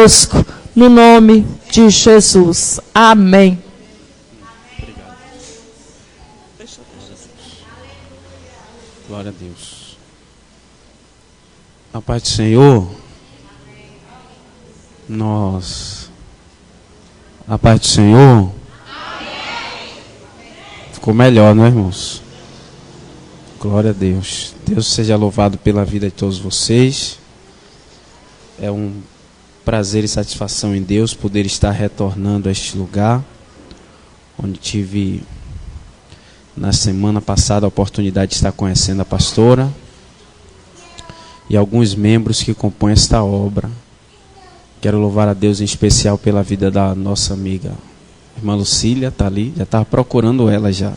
conosco, no nome de Jesus. Amém. Glória a Deus. A paz do Senhor. A paz do Senhor. Ficou melhor, não é, irmãos? Glória a Deus. Deus seja louvado pela vida de todos vocês. É um prazer e satisfação em Deus poder estar retornando a este lugar, onde tive na semana passada a oportunidade de estar conhecendo a pastora e alguns membros que compõem esta obra. Quero louvar a Deus em especial pela vida da nossa amiga irmã Lucília, está ali, já estava procurando ela já.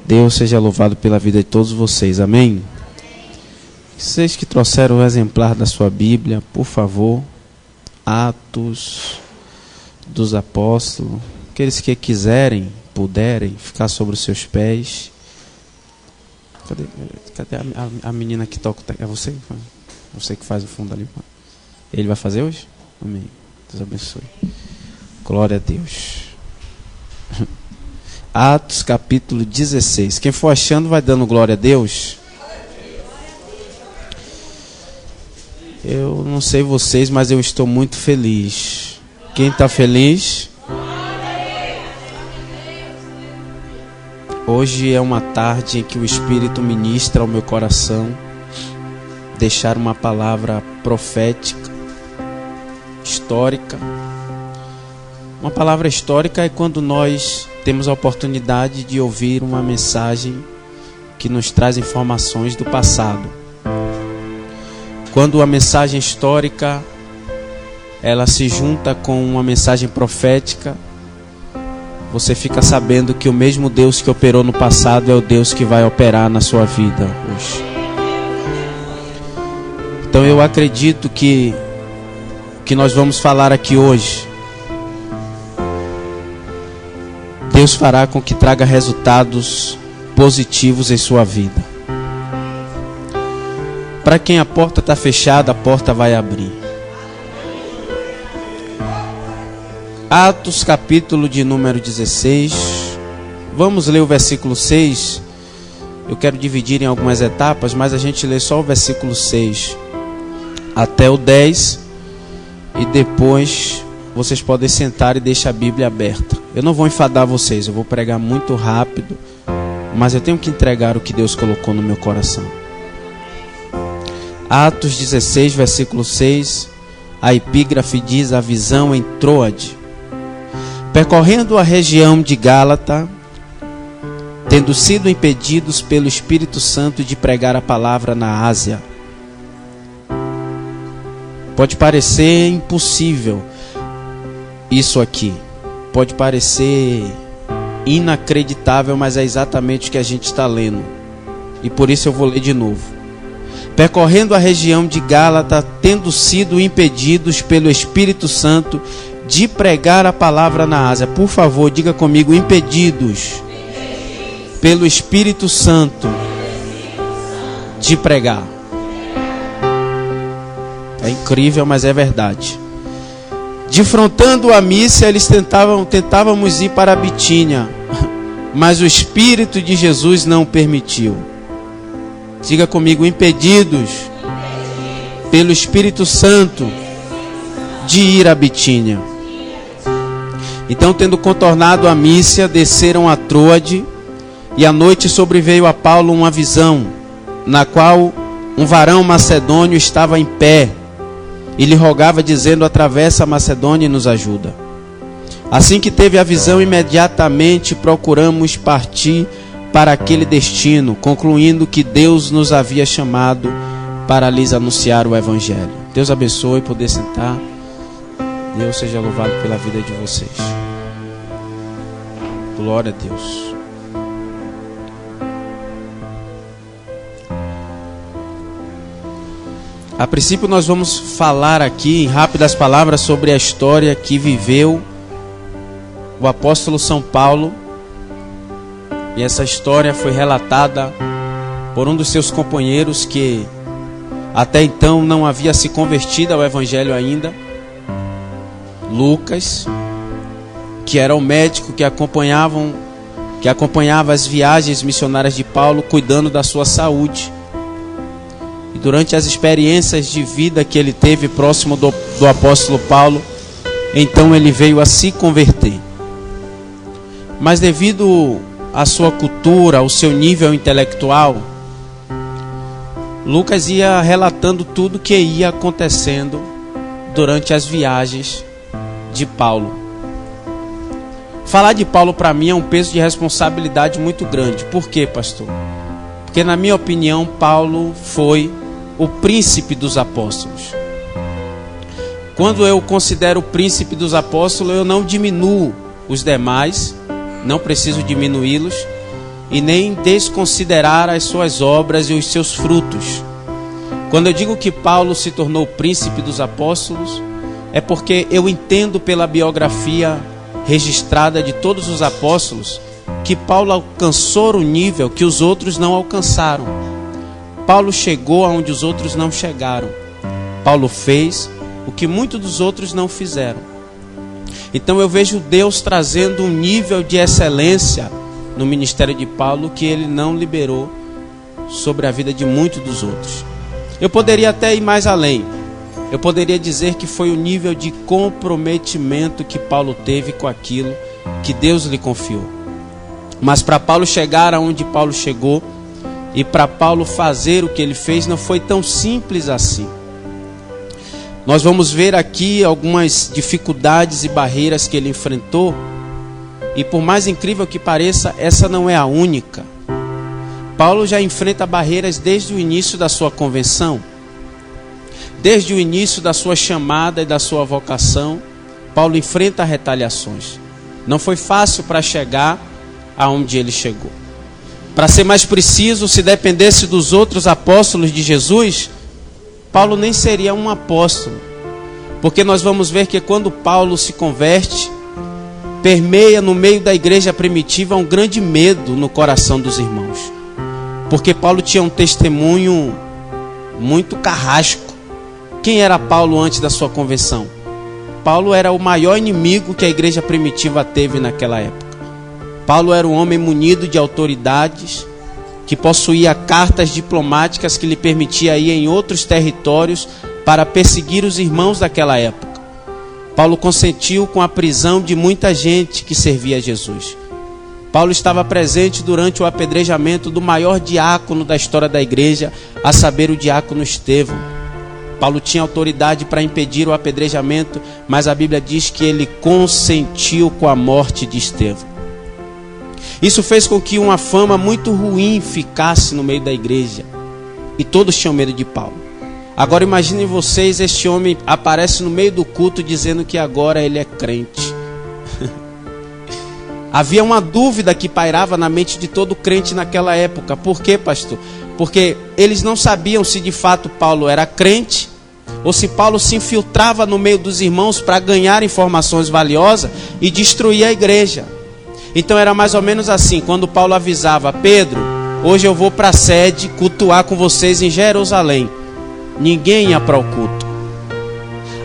Deus seja louvado pela vida de todos vocês, amém? Vocês que trouxeram o exemplar da sua Bíblia, por favor, Atos dos Apóstolos, aqueles que quiserem, puderem, ficar sobre os seus pés. Cadê a menina que toca? É você? Você que faz o fundo ali. Ele vai fazer hoje? Amém. Deus abençoe. Glória a Deus. Atos capítulo 16. Quem for achando vai dando glória a Deus. Eu não sei vocês, mas eu estou muito feliz. Quem está feliz? Hoje é uma tarde em que o Espírito ministra ao meu coração deixar uma palavra profética, histórica. Uma palavra histórica é quando nós temos a oportunidade de ouvir uma mensagem que nos traz informações do passado. Quando a mensagem histórica ela se junta com uma mensagem profética, você fica sabendo que o mesmo Deus que operou no passado é o Deus que vai operar na sua vida hoje. Então eu acredito que nós vamos falar aqui hoje, Deus fará com que traga resultados positivos em sua vida. Para quem a porta está fechada, a porta vai abrir. Atos capítulo de número 16. Vamos ler o versículo 6. Eu quero dividir em algumas etapas, mas a gente lê só o versículo 6 até o 10. E depois vocês podem sentar e deixar a Bíblia aberta. Eu não vou enfadar vocês, eu vou pregar muito rápido, mas eu tenho que entregar o que Deus colocou no meu coração. Atos 16, versículo 6. A epígrafe diz: a visão em Troade. Percorrendo a região de Gálata, tendo sido impedidos pelo Espírito Santo de pregar a palavra na Ásia. Pode parecer impossível isso aqui. Pode parecer inacreditável, mas é exatamente o que a gente está lendo. E por isso eu vou ler de novo. Percorrendo a região de Gálata, tendo sido impedidos pelo Espírito Santo de pregar a palavra na Ásia. Por favor, diga comigo: impedidos pelo Espírito Santo de pregar. É incrível, mas é verdade. Defrontando a Mísia, eles tentávamos ir para a Bitínia, mas o Espírito de Jesus não permitiu. Diga comigo: impedidos pelo Espírito Santo de ir a Bitínia. Então, tendo contornado a Mísia, desceram a Troade, e à noite sobreveio a Paulo uma visão, na qual um varão macedônio estava em pé, e lhe rogava, dizendo: atravessa a Macedônia e nos ajuda. Assim que teve a visão, imediatamente procuramos partir para aquele destino, concluindo que Deus nos havia chamado para lhes anunciar o Evangelho. Deus abençoe, poder sentar. Deus seja louvado pela vida de vocês. Glória a Deus. A princípio nós vamos falar aqui em rápidas palavras sobre a história que viveu o apóstolo São Paulo. E essa história foi relatada por um dos seus companheiros que até então não havia se convertido ao Evangelho ainda. Lucas, que era o médico que acompanhava as viagens missionárias de Paulo, cuidando da sua saúde. E durante as experiências de vida que ele teve próximo do apóstolo Paulo, então ele veio a se converter. Mas devido à sua cultura, ao seu nível intelectual, Lucas ia relatando tudo que ia acontecendo durante as viagens de Paulo. Falar de Paulo para mim é um peso de responsabilidade muito grande. Por quê, pastor? Porque na minha opinião, Paulo foi o príncipe dos apóstolos. Quando eu considero o príncipe dos apóstolos, eu não diminuo os demais, não preciso diminuí-los e nem desconsiderar as suas obras e os seus frutos. Quando eu digo que Paulo se tornou o príncipe dos apóstolos, é porque eu entendo pela biografia registrada de todos os apóstolos que Paulo alcançou o nível que os outros não alcançaram. Paulo chegou aonde os outros não chegaram. Paulo fez o que muitos dos outros não fizeram. Então eu vejo Deus trazendo um nível de excelência no ministério de Paulo que ele não liberou sobre a vida de muitos dos outros. Eu poderia até ir mais além. Eu poderia dizer que foi o nível de comprometimento que Paulo teve com aquilo que Deus lhe confiou. Mas para Paulo chegar aonde Paulo chegou e para Paulo fazer o que ele fez, não foi tão simples assim. Nós vamos ver aqui algumas dificuldades e barreiras que ele enfrentou. E por mais incrível que pareça, essa não é a única. Paulo já enfrenta barreiras desde o início da sua convenção. Desde o início da sua chamada e da sua vocação, Paulo enfrenta retaliações. Não foi fácil para chegar aonde ele chegou. Para ser mais preciso, se dependesse dos outros apóstolos de Jesus, Paulo nem seria um apóstolo. Porque nós vamos ver que quando Paulo se converte, permeia no meio da igreja primitiva um grande medo no coração dos irmãos. Porque Paulo tinha um testemunho muito carrasco. Quem era Paulo antes da sua conversão? Paulo era o maior inimigo que a igreja primitiva teve naquela época. Paulo era um homem munido de autoridades, que possuía cartas diplomáticas que lhe permitia ir em outros territórios para perseguir os irmãos daquela época. Paulo consentiu com a prisão de muita gente que servia a Jesus. Paulo estava presente durante o apedrejamento do maior diácono da história da igreja, a saber, o diácono Estevão. Paulo tinha autoridade para impedir o apedrejamento, mas a Bíblia diz que ele consentiu com a morte de Estevão. Isso fez com que uma fama muito ruim ficasse no meio da igreja. E todos tinham medo de Paulo. Agora imaginem vocês, este homem aparece no meio do culto dizendo que agora ele é crente. Havia uma dúvida que pairava na mente de todo crente naquela época. Por quê, pastor? Porque eles não sabiam se de fato Paulo era crente ou se Paulo se infiltrava no meio dos irmãos para ganhar informações valiosas e destruir a igreja. Então era mais ou menos assim, quando Paulo avisava: Pedro, hoje eu vou para a sede cultuar com vocês em Jerusalém. Ninguém ia para o culto.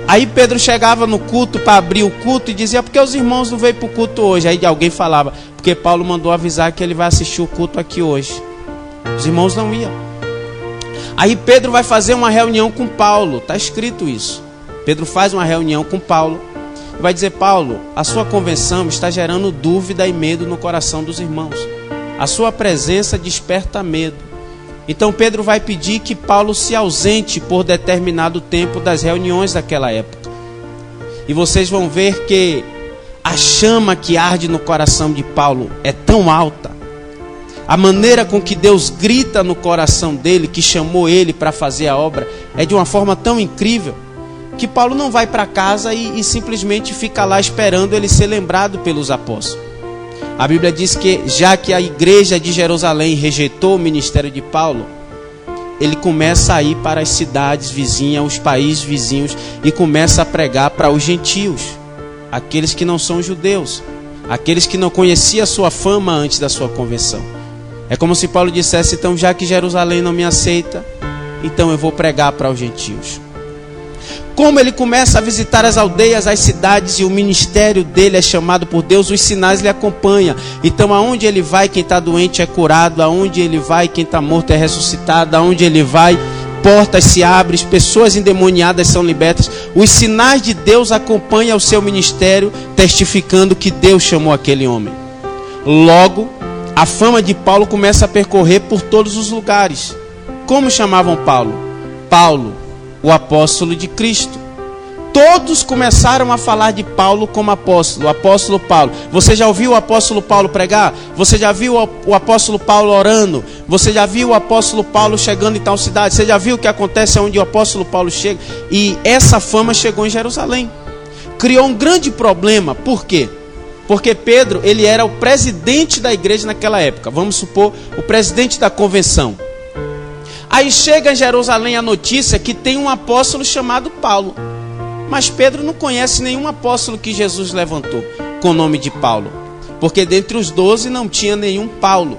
Aí Pedro chegava no culto para abrir o culto e dizia: por que os irmãos não veio para o culto hoje? Aí alguém falava: porque Paulo mandou avisar que ele vai assistir o culto aqui hoje. Os irmãos não iam. Aí Pedro vai fazer uma reunião com Paulo, está escrito isso. Pedro faz uma reunião com Paulo e vai dizer: Paulo, a sua convenção está gerando dúvida e medo no coração dos irmãos. A sua presença desperta medo. Então Pedro vai pedir que Paulo se ausente por determinado tempo das reuniões daquela época. E vocês vão ver que a chama que arde no coração de Paulo é tão alta. A maneira com que Deus grita no coração dele, que chamou ele para fazer a obra, é de uma forma tão incrível, que Paulo não vai para casa e simplesmente fica lá esperando ele ser lembrado pelos apóstolos. A Bíblia diz que, já que a igreja de Jerusalém rejeitou o ministério de Paulo, ele começa a ir para as cidades vizinhas, os países vizinhos, e começa a pregar para os gentios, aqueles que não são judeus, aqueles que não conheciam a sua fama antes da sua conversão. É como se Paulo dissesse: então, já que Jerusalém não me aceita, então eu vou pregar para os gentios. como ele começa a visitar as aldeias, as cidades, e o ministério dele é chamado por Deus, os sinais lhe acompanham. Então aonde ele vai, quem está doente é curado, aonde ele vai, quem está morto é ressuscitado, aonde ele vai, portas se abrem, pessoas endemoniadas são libertas. Os sinais de Deus acompanham o seu ministério, testificando que Deus chamou aquele homem. Logo, a fama de Paulo começa a percorrer por todos os lugares. Como chamavam Paulo? Paulo, o apóstolo de Cristo. Todos começaram a falar de Paulo como apóstolo, o apóstolo Paulo. Você já ouviu o apóstolo Paulo pregar? Você já viu o apóstolo Paulo orando? Você já viu o apóstolo Paulo chegando em tal cidade? Você já viu o que acontece onde o apóstolo Paulo chega? E essa fama chegou em Jerusalém. Criou um grande problema. Por quê? Porque Pedro, ele era o presidente da igreja naquela época. Vamos supor, o presidente da convenção. Aí chega em Jerusalém a notícia que tem um apóstolo chamado Paulo. Mas Pedro não conhece nenhum apóstolo que Jesus levantou com o nome de Paulo. Porque dentre os 12 não tinha nenhum Paulo.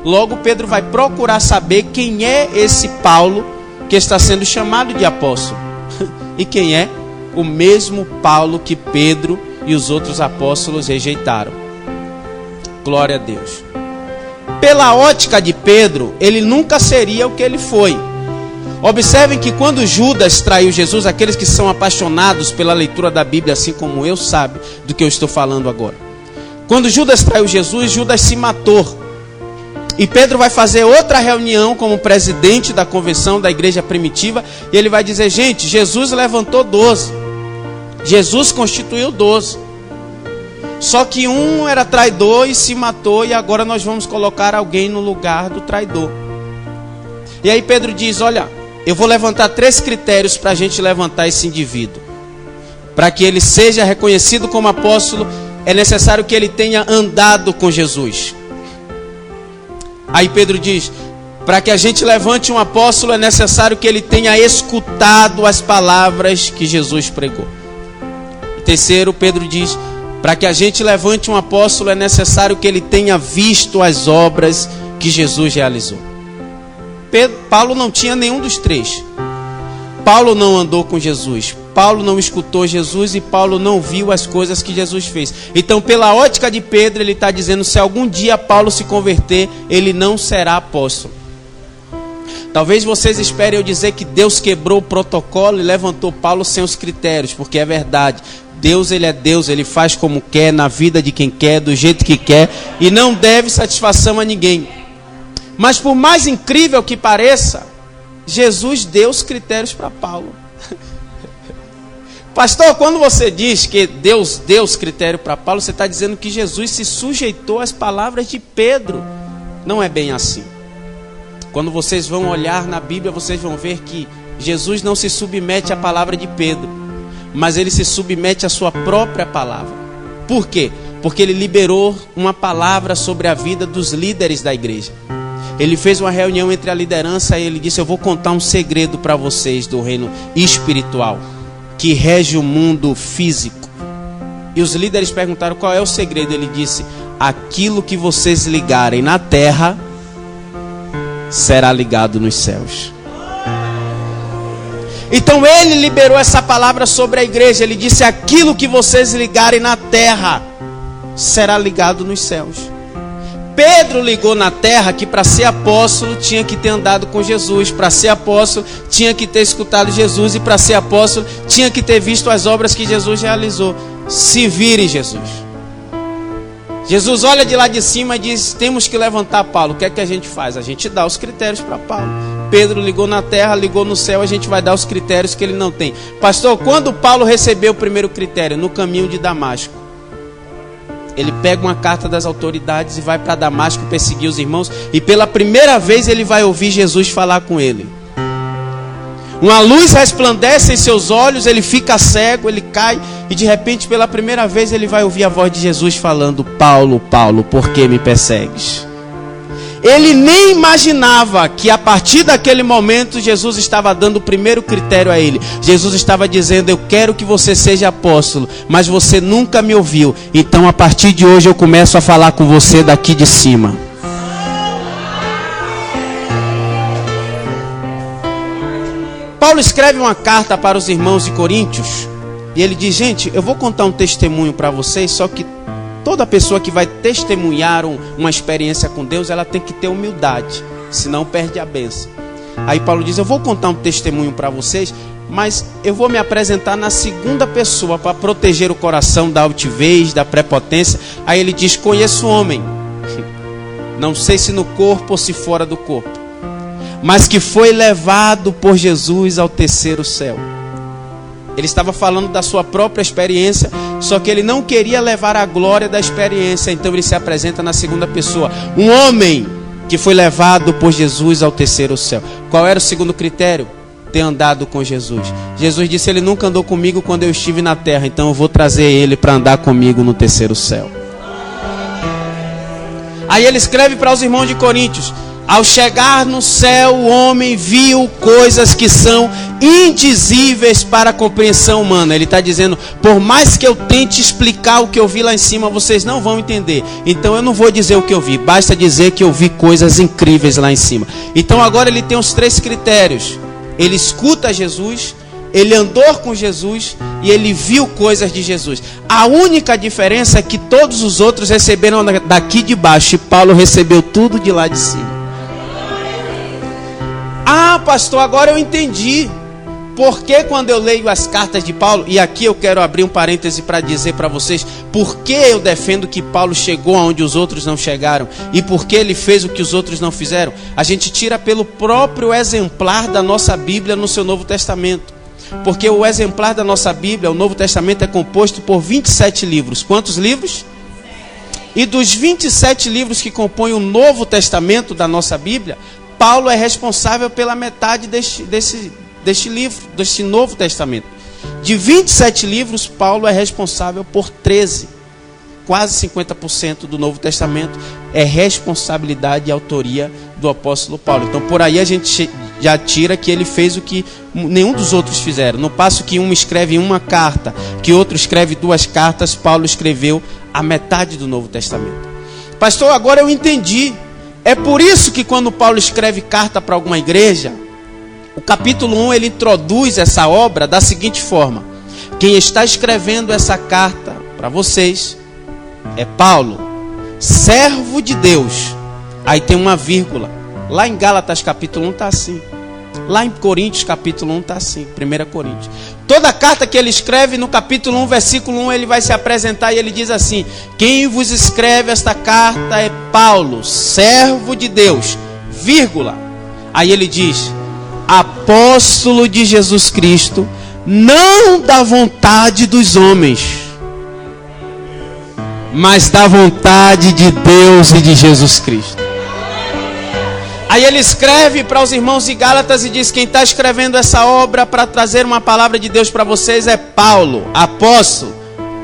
Logo Pedro vai procurar saber quem é esse Paulo que está sendo chamado de apóstolo. E quem é? O mesmo Paulo que Pedro e os outros apóstolos rejeitaram. Glória a Deus. Pela ótica de Pedro, ele nunca seria o que ele foi. Observem que quando Judas traiu Jesus, aqueles que são apaixonados pela leitura da Bíblia, assim como eu, sabem do que eu estou falando agora. Quando Judas traiu Jesus, Judas se matou. E Pedro vai fazer outra reunião como presidente da convenção da igreja primitiva. E ele vai dizer, gente, Jesus levantou 12. Jesus constituiu 12. Só que um era traidor e se matou. E agora nós vamos colocar alguém no lugar do traidor. E aí Pedro diz, olha, eu vou levantar 3 critérios para a gente levantar esse indivíduo. Para que ele seja reconhecido como apóstolo, é necessário que ele tenha andado com Jesus. Aí Pedro diz, para que a gente levante um apóstolo, é necessário que ele tenha escutado as palavras que Jesus pregou. E terceiro, Pedro diz, para que a gente levante um apóstolo, é necessário que ele tenha visto as obras que Jesus realizou. Paulo não tinha nenhum dos 3. Paulo não andou com Jesus, Paulo não escutou Jesus e Paulo não viu as coisas que Jesus fez. Então, pela ótica de Pedro, ele está dizendo, se algum dia Paulo se converter, ele não será apóstolo. Talvez vocês esperem eu dizer que Deus quebrou o protocolo e levantou Paulo sem os critérios, porque é verdade. Deus, ele é Deus, ele faz como quer, na vida de quem quer, do jeito que quer, e não deve satisfação a ninguém. Mas por mais incrível que pareça, Jesus deu os critérios para Paulo. Pastor, quando você diz que Deus deu os critérios para Paulo, você está dizendo que Jesus se sujeitou às palavras de Pedro. Não é bem assim. Quando vocês vão olhar na Bíblia, vocês vão ver que Jesus não se submete à palavra de Pedro, mas ele se submete à sua própria palavra. Por quê? Porque ele liberou uma palavra sobre a vida dos líderes da igreja. Ele fez uma reunião entre a liderança e ele disse, eu vou contar um segredo para vocês do reino espiritual, que rege o mundo físico. E os líderes perguntaram, qual é o segredo? Ele disse, aquilo que vocês ligarem na terra, será ligado nos céus. Então ele liberou essa palavra sobre a igreja. Ele disse, aquilo que vocês ligarem na terra, será ligado nos céus. Pedro ligou na terra que para ser apóstolo tinha que ter andado com Jesus, para ser apóstolo tinha que ter escutado Jesus, e para ser apóstolo tinha que ter visto as obras que Jesus realizou. Se vire, Jesus. Jesus olha de lá de cima e diz, temos que levantar Paulo. O que é que a gente faz? A gente dá os critérios para Paulo. Pedro ligou na terra, ligou no céu, a gente vai dar os critérios que ele não tem. Pastor, quando Paulo recebeu o primeiro critério? No caminho de Damasco. Ele pega uma carta das autoridades e vai para Damasco perseguir os irmãos. E pela primeira vez ele vai ouvir Jesus falar com ele. Uma luz resplandece em seus olhos, ele fica cego, ele cai. E de repente pela primeira vez ele vai ouvir a voz de Jesus falando, Paulo, Paulo, por que me persegues? Ele nem imaginava que a partir daquele momento Jesus estava dando o primeiro critério a ele. Jesus estava dizendo, eu quero que você seja apóstolo, mas você nunca me ouviu. Então a partir de hoje eu começo a falar com você daqui de cima. Paulo escreve uma carta para os irmãos de Coríntios. E ele diz: gente, eu vou contar um testemunho para vocês. Só que toda pessoa que vai testemunhar uma experiência com Deus, ela tem que ter humildade, senão perde a bênção. Aí Paulo diz: eu vou contar um testemunho para vocês, mas eu vou me apresentar na segunda pessoa para proteger o coração da altivez, da prepotência. Aí ele diz: conheço um homem, não sei se no corpo ou se fora do corpo, mas que foi levado por Jesus ao terceiro céu. Ele estava falando da sua própria experiência, só que ele não queria levar a glória da experiência. Então ele se apresenta na segunda pessoa: um homem que foi levado por Jesus ao terceiro céu. Qual era o segundo critério? Ter andado com Jesus. Jesus disse: ele nunca andou comigo quando eu estive na terra, então eu vou trazer ele para andar comigo no terceiro céu. Aí ele escreve para os irmãos de Coríntios: ao chegar no céu, o homem viu coisas que são indizíveis para a compreensão humana. Ele está dizendo: por mais que eu tente explicar o que eu vi lá em cima, vocês não vão entender. Então eu não vou dizer o que eu vi, basta dizer que eu vi coisas incríveis lá em cima. Então agora ele tem os 3 critérios: ele escuta Jesus, ele andou com Jesus e ele viu coisas de Jesus. A única diferença é que todos os outros receberam daqui de baixo e Paulo recebeu tudo de lá de cima. Ah, pastor, agora eu entendi. Porque quando eu leio as cartas de Paulo, e aqui eu quero abrir um parêntese para dizer para vocês por que eu defendo que Paulo chegou aonde os outros não chegaram e por que ele fez o que os outros não fizeram. A gente tira pelo próprio exemplar da nossa Bíblia no seu Novo Testamento. Porque o exemplar da nossa Bíblia, o Novo Testamento, é composto por 27 livros. Quantos livros? E dos 27 livros que compõem o Novo Testamento da nossa Bíblia, Paulo é responsável pela metade deste livro, deste Novo Testamento. De 27 livros, Paulo é responsável por 13. Quase 50% do Novo Testamento é responsabilidade e autoria do apóstolo Paulo. Então por aí a gente já tira que ele fez o que nenhum dos outros fizeram. No passo que um escreve uma carta, que outro escreve 2 cartas, Paulo escreveu a metade do Novo Testamento. Pastor, agora eu entendi. É por isso que quando Paulo escreve carta para alguma igreja, o capítulo 1 ele introduz essa obra da seguinte forma: quem está escrevendo essa carta para vocês é Paulo, servo de Deus. Aí tem uma vírgula. Lá em Gálatas capítulo 1 está assim. Lá em Coríntios capítulo 1 está assim. 1 Coríntios. Toda carta que ele escreve, no capítulo 1, versículo 1, ele vai se apresentar e ele diz assim: quem vos escreve esta carta é Paulo, servo de Deus, vírgula. Aí ele diz: apóstolo de Jesus Cristo, não da vontade dos homens, mas da vontade de Deus e de Jesus Cristo. Aí ele escreve para os irmãos de Gálatas e diz: quem está escrevendo essa obra para trazer uma palavra de Deus para vocês é Paulo, apóstolo,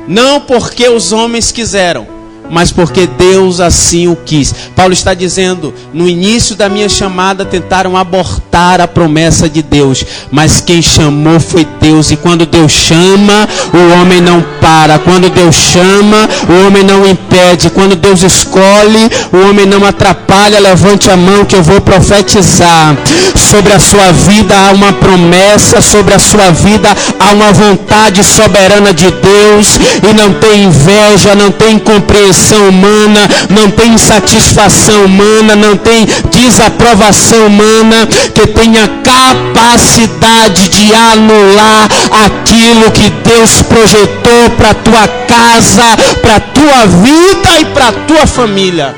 não porque os homens quiseram, mas porque Deus assim o quis. Paulo está dizendo: no início da minha chamada tentaram abortar a promessa de Deus, mas quem chamou foi Deus. E quando Deus chama, o homem não para. Quando Deus chama, o homem não impede. Quando Deus escolhe, o homem não atrapalha. Levante a mão que eu vou profetizar. Sobre a sua vida há uma promessa, sobre a sua vida há uma vontade soberana de Deus. E não tem inveja, não tem compreensão humana, não tem insatisfação humana, não tem desaprovação humana que tenha capacidade de anular aquilo que Deus projetou para a tua casa, para a tua vida e para a tua família.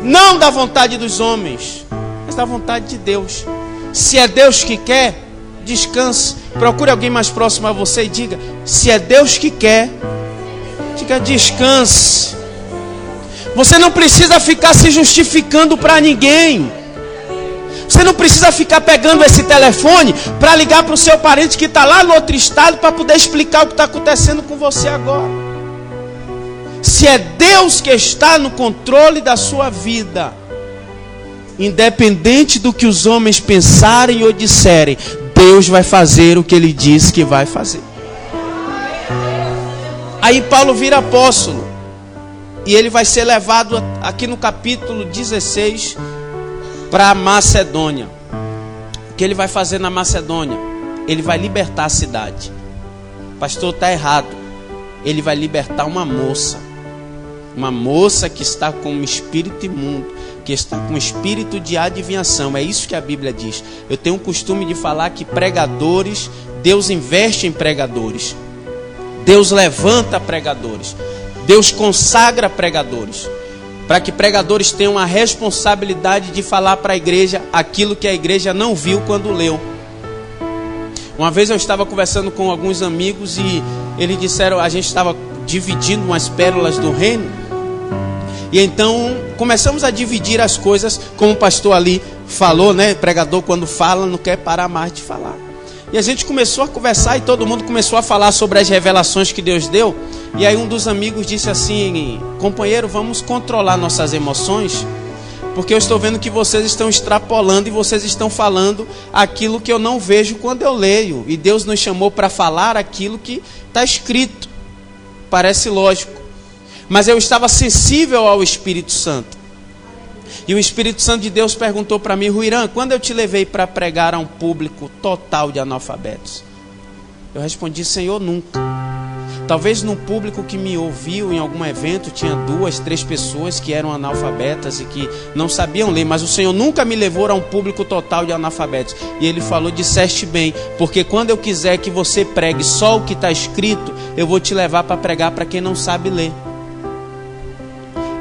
Não da vontade dos homens, mas da vontade de Deus. Se é Deus que quer, descanse. Procure alguém mais próximo a você e diga: se é Deus que quer, diga descanse. Você não precisa ficar se justificando para ninguém. Você não precisa ficar pegando esse telefone para ligar para o seu parente que está lá no outro estado para poder explicar o que está acontecendo com você agora. Se é Deus que está no controle da sua vida, independente do que os homens pensarem ou disserem, Deus vai fazer o que Ele diz que vai fazer. Aí Paulo vira apóstolo e ele vai ser levado aqui no capítulo 16 para a Macedônia. O que ele vai fazer na Macedônia? Ele vai libertar a cidade. Pastor, está errado. Ele vai libertar uma moça. Uma moça que está com um espírito imundo, que está com um espírito de adivinhação. É isso que a Bíblia diz. Eu tenho o costume de falar que pregadores, Deus investe em pregadores. Deus levanta pregadores. Deus consagra pregadores. Para que pregadores tenham a responsabilidade de falar para a igreja aquilo que a igreja não viu quando leu. Uma vez eu estava conversando com alguns amigos e eles disseram, a gente estava dividindo umas pérolas do reino. E então começamos a dividir as coisas, como o pastor ali falou, né? Pregador quando fala não quer parar mais de falar. E a gente começou a conversar e todo mundo começou a falar sobre as revelações que Deus deu. E aí um dos amigos disse assim, companheiro, vamos controlar nossas emoções, porque eu estou vendo que vocês estão extrapolando e vocês estão falando aquilo que eu não vejo quando eu leio. E Deus nos chamou para falar aquilo que está escrito. Parece lógico. Mas eu estava sensível ao Espírito Santo. E o Espírito Santo de Deus perguntou para mim, Ruirã, quando eu te levei para pregar a um público total de analfabetos? Eu respondi, Senhor, nunca. Talvez no público que me ouviu em algum evento, tinha 2, 3 pessoas que eram analfabetas e que não sabiam ler, mas o Senhor nunca me levou a um público total de analfabetos. E Ele falou, disseste bem, porque quando eu quiser que você pregue só o que está escrito, eu vou te levar para pregar para quem não sabe ler.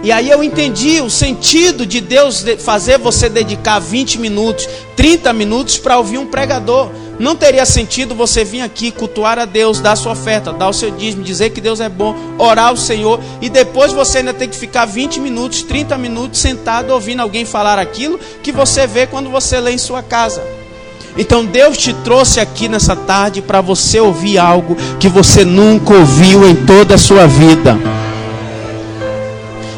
E aí eu entendi o sentido de Deus fazer você dedicar 20 minutos, 30 minutos para ouvir um pregador. Não teria sentido você vir aqui cultuar a Deus, dar a sua oferta, dar o seu dízimo, dizer que Deus é bom, orar ao Senhor, e depois você ainda tem que ficar 20 minutos, 30 minutos sentado ouvindo alguém falar aquilo que você vê quando você lê em sua casa. Então Deus te trouxe aqui nessa tarde para você ouvir algo que você nunca ouviu em toda a sua vida.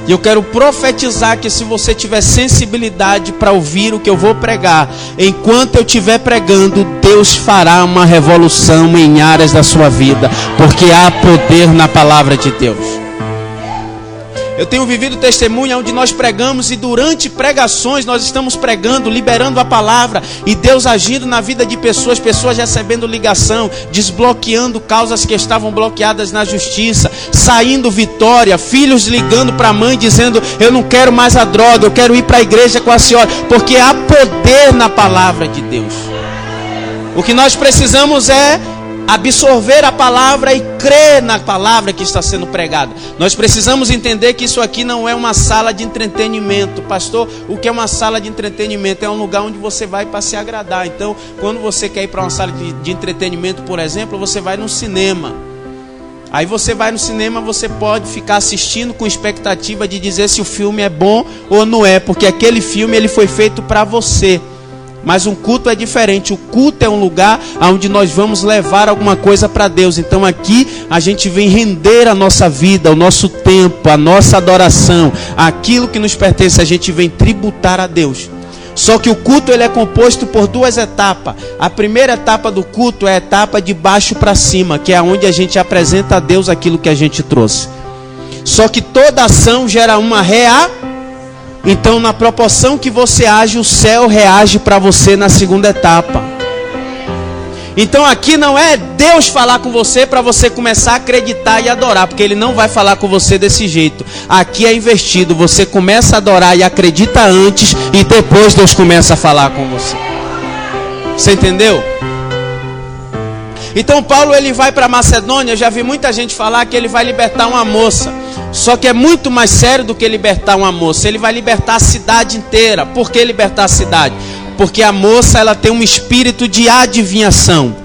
E eu quero profetizar que se você tiver sensibilidade para ouvir o que eu vou pregar, enquanto eu estiver pregando, Deus fará uma revolução em áreas da sua vida, porque há poder na palavra de Deus. Eu tenho vivido testemunho onde nós pregamos e durante pregações nós estamos pregando, liberando a palavra e Deus agindo na vida de pessoas, pessoas recebendo ligação, desbloqueando causas que estavam bloqueadas na justiça, saindo vitória, filhos ligando para a mãe dizendo, eu não quero mais a droga, eu quero ir para a igreja com a senhora, porque há poder na palavra de Deus. O que nós precisamos é absorver a palavra e crer na palavra que está sendo pregada. Nós precisamos entender que isso aqui não é uma sala de entretenimento. Pastor, o que é uma sala de entretenimento? É um lugar onde você vai para se agradar. Então, quando você quer ir para uma sala de entretenimento, por exemplo, você vai no cinema. Aí você vai no cinema, você pode ficar assistindo com expectativa de dizer se o filme é bom ou não é, porque aquele filme ele foi feito para você. Mas um culto é diferente. O culto é um lugar onde nós vamos levar alguma coisa para Deus. Então aqui a gente vem render a nossa vida, o nosso tempo, a nossa adoração, aquilo que nos pertence, a gente vem tributar a Deus. Só que o culto ele é composto por 2 etapas. A primeira etapa do culto é a etapa de baixo para cima, que é onde a gente apresenta a Deus aquilo que a gente trouxe. Só que toda ação gera uma reação. Então, na proporção que você age, o céu reage para você na segunda etapa. Então, aqui não é Deus falar com você para você começar a acreditar e adorar, porque Ele não vai falar com você desse jeito. Aqui é invertido, você começa a adorar e acredita antes, e depois Deus começa a falar com você. Você entendeu? Então, Paulo ele vai para Macedônia. Eu já vi muita gente falar que ele vai libertar uma moça. Só que é muito mais sério do que libertar uma moça. Ele vai libertar a cidade inteira. Por que libertar a cidade? Porque a moça ela tem um espírito de adivinhação.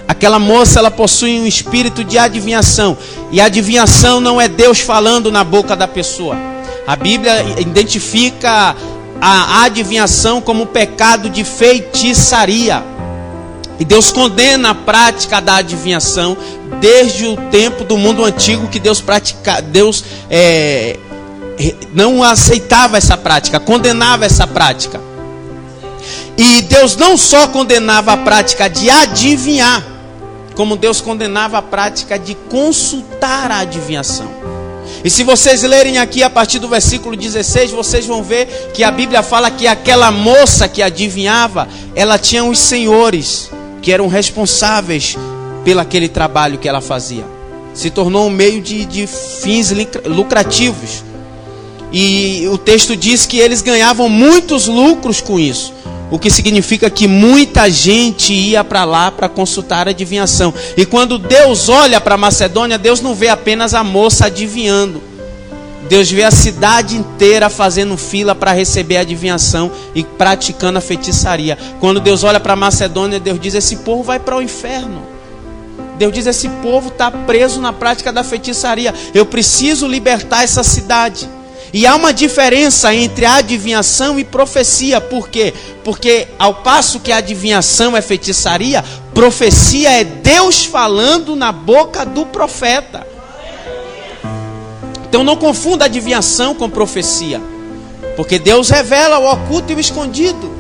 Aquela moça ela possui um espírito de adivinhação. E adivinhação não é Deus falando na boca da pessoa. A Bíblia identifica a adivinhação como pecado de feitiçaria. E Deus condena a prática da adivinhação desde o tempo do mundo antigo, que Deus não aceitava essa prática, condenava essa prática. E Deus não só condenava a prática de adivinhar, como Deus condenava a prática de consultar a adivinhação. E se vocês lerem aqui a partir do versículo 16, vocês vão ver que a Bíblia fala que aquela moça que adivinhava, ela tinha uns senhores que eram responsáveis pelo aquele trabalho que ela fazia. Se tornou um meio de fins lucrativos. E o texto diz que eles ganhavam muitos lucros com isso. O que significa que muita gente ia para lá para consultar a adivinhação. E quando Deus olha para Macedônia, Deus não vê apenas a moça adivinhando. Deus vê a cidade inteira fazendo fila para receber a adivinhação e praticando a feitiçaria. Quando Deus olha para Macedônia, Deus diz: esse povo vai para o inferno. Deus diz: esse povo está preso na prática da feitiçaria. Eu preciso libertar essa cidade. E há uma diferença entre a adivinhação e profecia. Por quê? Porque ao passo que a adivinhação é feitiçaria, profecia é Deus falando na boca do profeta. Então não confunda adivinhação com profecia. Porque Deus revela o oculto e o escondido.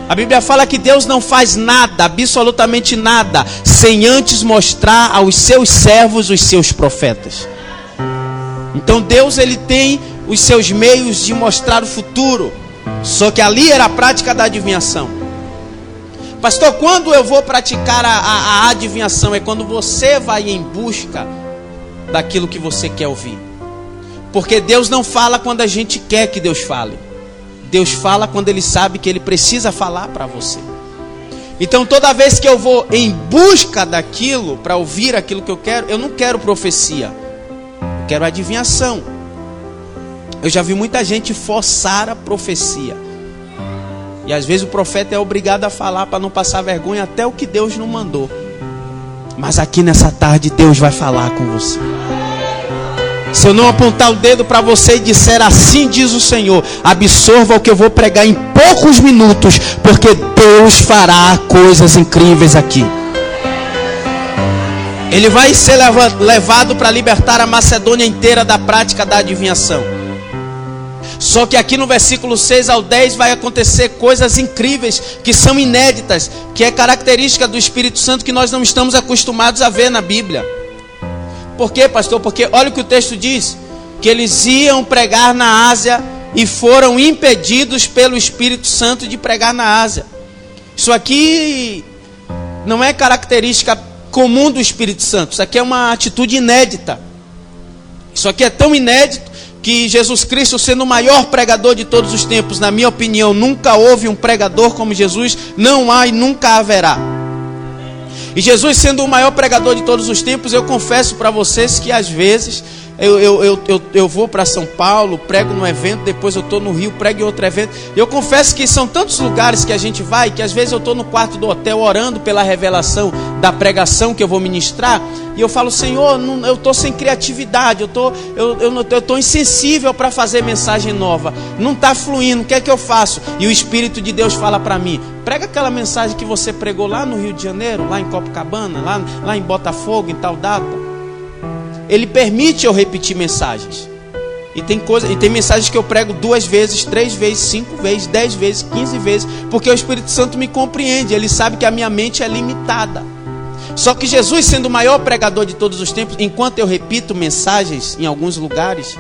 A Bíblia fala que Deus não faz nada, absolutamente nada, sem antes mostrar aos seus servos os seus profetas. Então Deus, ele tem os seus meios de mostrar o futuro. Só que ali era a prática da adivinhação. Pastor, quando eu vou praticar a adivinhação? É quando você vai em busca daquilo que você quer ouvir. Porque Deus não fala quando a gente quer que Deus fale. Deus fala quando Ele sabe que Ele precisa falar para você. Então toda vez que eu vou em busca daquilo, para ouvir aquilo que eu quero, eu não quero profecia, eu quero adivinhação. Eu já vi muita gente forçar a profecia. E às vezes o profeta é obrigado a falar para não passar vergonha até o que Deus não mandou. Mas aqui nessa tarde Deus vai falar com você. Se eu não apontar o dedo para você e disser: assim diz o Senhor, absorva o que eu vou pregar em poucos minutos, porque Deus fará coisas incríveis aqui. Ele vai ser levado para libertar a Macedônia inteira da prática da adivinhação. Só que aqui no versículo 6 ao 10 vai acontecer coisas incríveis, que são inéditas, que é característica do Espírito Santo, que nós não estamos acostumados a ver na Bíblia. Por quê, pastor? Porque olha o que o texto diz, que eles iam pregar na Ásia e foram impedidos pelo Espírito Santo de pregar na Ásia. Isso aqui não é característica comum do Espírito Santo, isso aqui é uma atitude inédita. Isso aqui é tão inédito que Jesus Cristo, sendo o maior pregador de todos os tempos, na minha opinião, nunca houve um pregador como Jesus, não há e nunca haverá. E Jesus, sendo o maior pregador de todos os tempos, eu confesso para vocês que às vezes eu vou para São Paulo, prego num evento, depois eu estou no Rio, prego em outro evento. Eu confesso que são tantos lugares que a gente vai, que às vezes eu estou no quarto do hotel orando pela revelação da pregação que eu vou ministrar, e eu falo: Senhor, eu estou sem criatividade, eu estou insensível para fazer mensagem nova, não está fluindo, o que é que eu faço? E o Espírito de Deus fala para mim: prega aquela mensagem que você pregou lá no Rio de Janeiro, lá em Copacabana, lá em Botafogo, em tal data. Ele permite eu repetir mensagens. E tem mensagens que eu prego 2 vezes, 3 vezes, 5 vezes, 10 vezes, 15 vezes, porque o Espírito Santo me compreende. Ele sabe que a minha mente é limitada. Só que Jesus, sendo o maior pregador de todos os tempos, enquanto eu repito mensagens em alguns lugares,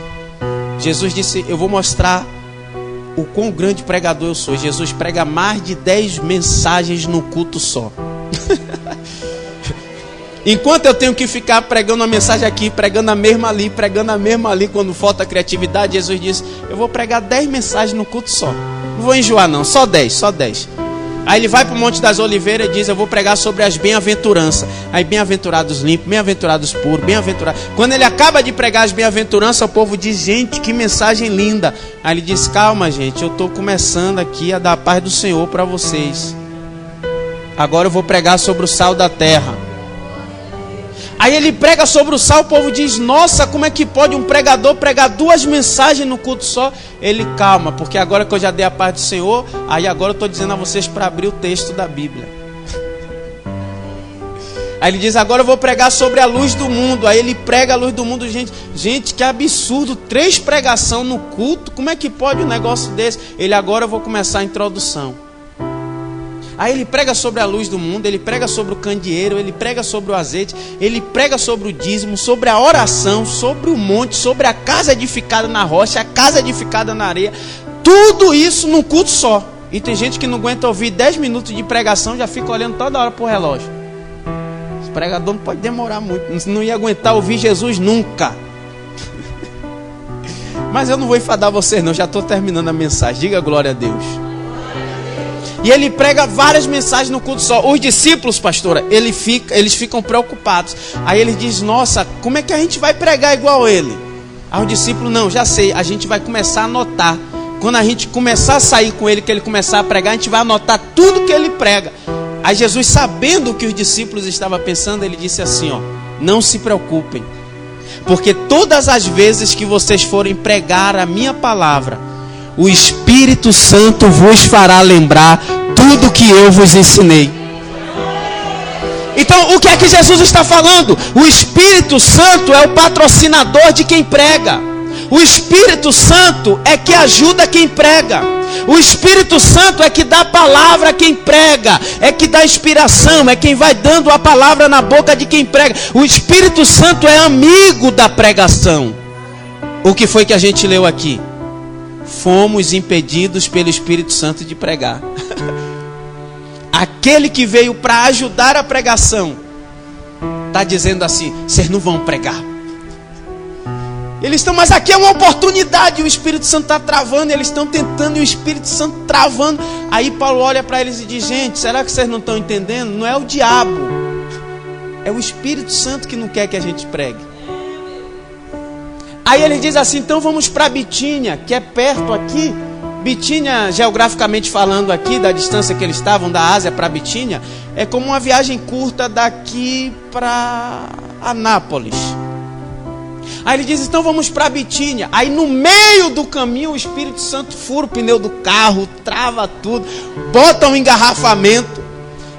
Jesus disse: eu vou mostrar o quão grande pregador eu sou. Jesus prega mais de 10 mensagens no culto só. Enquanto eu tenho que ficar pregando uma mensagem aqui, pregando a mesma ali, pregando a mesma ali, quando falta criatividade, Jesus diz: eu vou pregar 10 mensagens no culto só. Não vou enjoar não, só 10. Aí ele vai para o Monte das Oliveiras e diz: eu vou pregar sobre as bem-aventuranças. Aí bem-aventurados limpos, bem-aventurados puros, bem-aventurados. Quando ele acaba de pregar as bem-aventuranças, o povo diz: gente, que mensagem linda. Aí ele diz: calma gente, eu estou começando aqui a dar a paz do Senhor para vocês. Agora eu vou pregar sobre o sal da terra. Aí ele prega sobre o sal, o povo diz: nossa, como é que pode um pregador pregar 2 mensagens no culto só? Ele: calma, porque agora que eu já dei a paz do Senhor, aí agora eu estou dizendo a vocês para abrir o texto da Bíblia. Aí ele diz: agora eu vou pregar sobre a luz do mundo. Aí ele prega a luz do mundo. Gente, que absurdo, 3 pregações no culto, como é que pode um negócio desse? Ele: agora eu vou começar a introdução. Aí ele prega sobre a luz do mundo, ele prega sobre o candeeiro, ele prega sobre o azeite, ele prega sobre o dízimo, sobre a oração, sobre o monte, sobre a casa edificada na rocha, a casa edificada na areia. Tudo isso num culto só. E tem gente que não aguenta ouvir 10 minutos de pregação, já fica olhando toda hora pro relógio. Esse pregador não pode demorar muito, não ia aguentar ouvir Jesus nunca. Mas eu não vou enfadar vocês não, já estou terminando a mensagem. Diga glória a Deus. E ele prega várias mensagens no culto só. Os discípulos, pastora, eles ficam preocupados. Aí ele diz, nossa, como é que a gente vai pregar igual ele? Aí os discípulos, não, já sei, a gente vai começar a anotar. Quando a gente começar a sair com ele, que ele começar a pregar, a gente vai anotar tudo que ele prega. Aí Jesus, sabendo o que os discípulos estavam pensando, ele disse assim, ó, não se preocupem. Porque todas as vezes que vocês forem pregar a minha palavra, o Espírito Santo vos fará lembrar tudo que eu vos ensinei. Então, o que é que Jesus está falando? O Espírito Santo é o patrocinador de quem prega. O Espírito Santo é que ajuda quem prega. O Espírito Santo é que dá a palavra a quem prega, é que dá inspiração, é quem vai dando a palavra na boca de quem prega. O Espírito Santo é amigo da pregação. O que foi que a gente leu aqui? Fomos impedidos pelo Espírito Santo de pregar. Aquele que veio para ajudar a pregação está dizendo assim, vocês não vão pregar. Eles estão, mas aqui é uma oportunidade. O Espírito Santo está travando, eles estão tentando e o Espírito Santo travando. Aí Paulo olha para eles e diz, gente, será que vocês não estão entendendo? Não é o diabo, é o Espírito Santo que não quer que a gente pregue. Aí ele diz assim, então vamos para Bitínia, que é perto aqui. Bitínia, geograficamente falando aqui, da distância que eles estavam, da Ásia para Bitínia, é como uma viagem curta daqui para Anápolis. Aí ele diz, então vamos para Bitínia. Aí no meio do caminho o Espírito Santo fura o pneu do carro, trava tudo, bota um engarrafamento.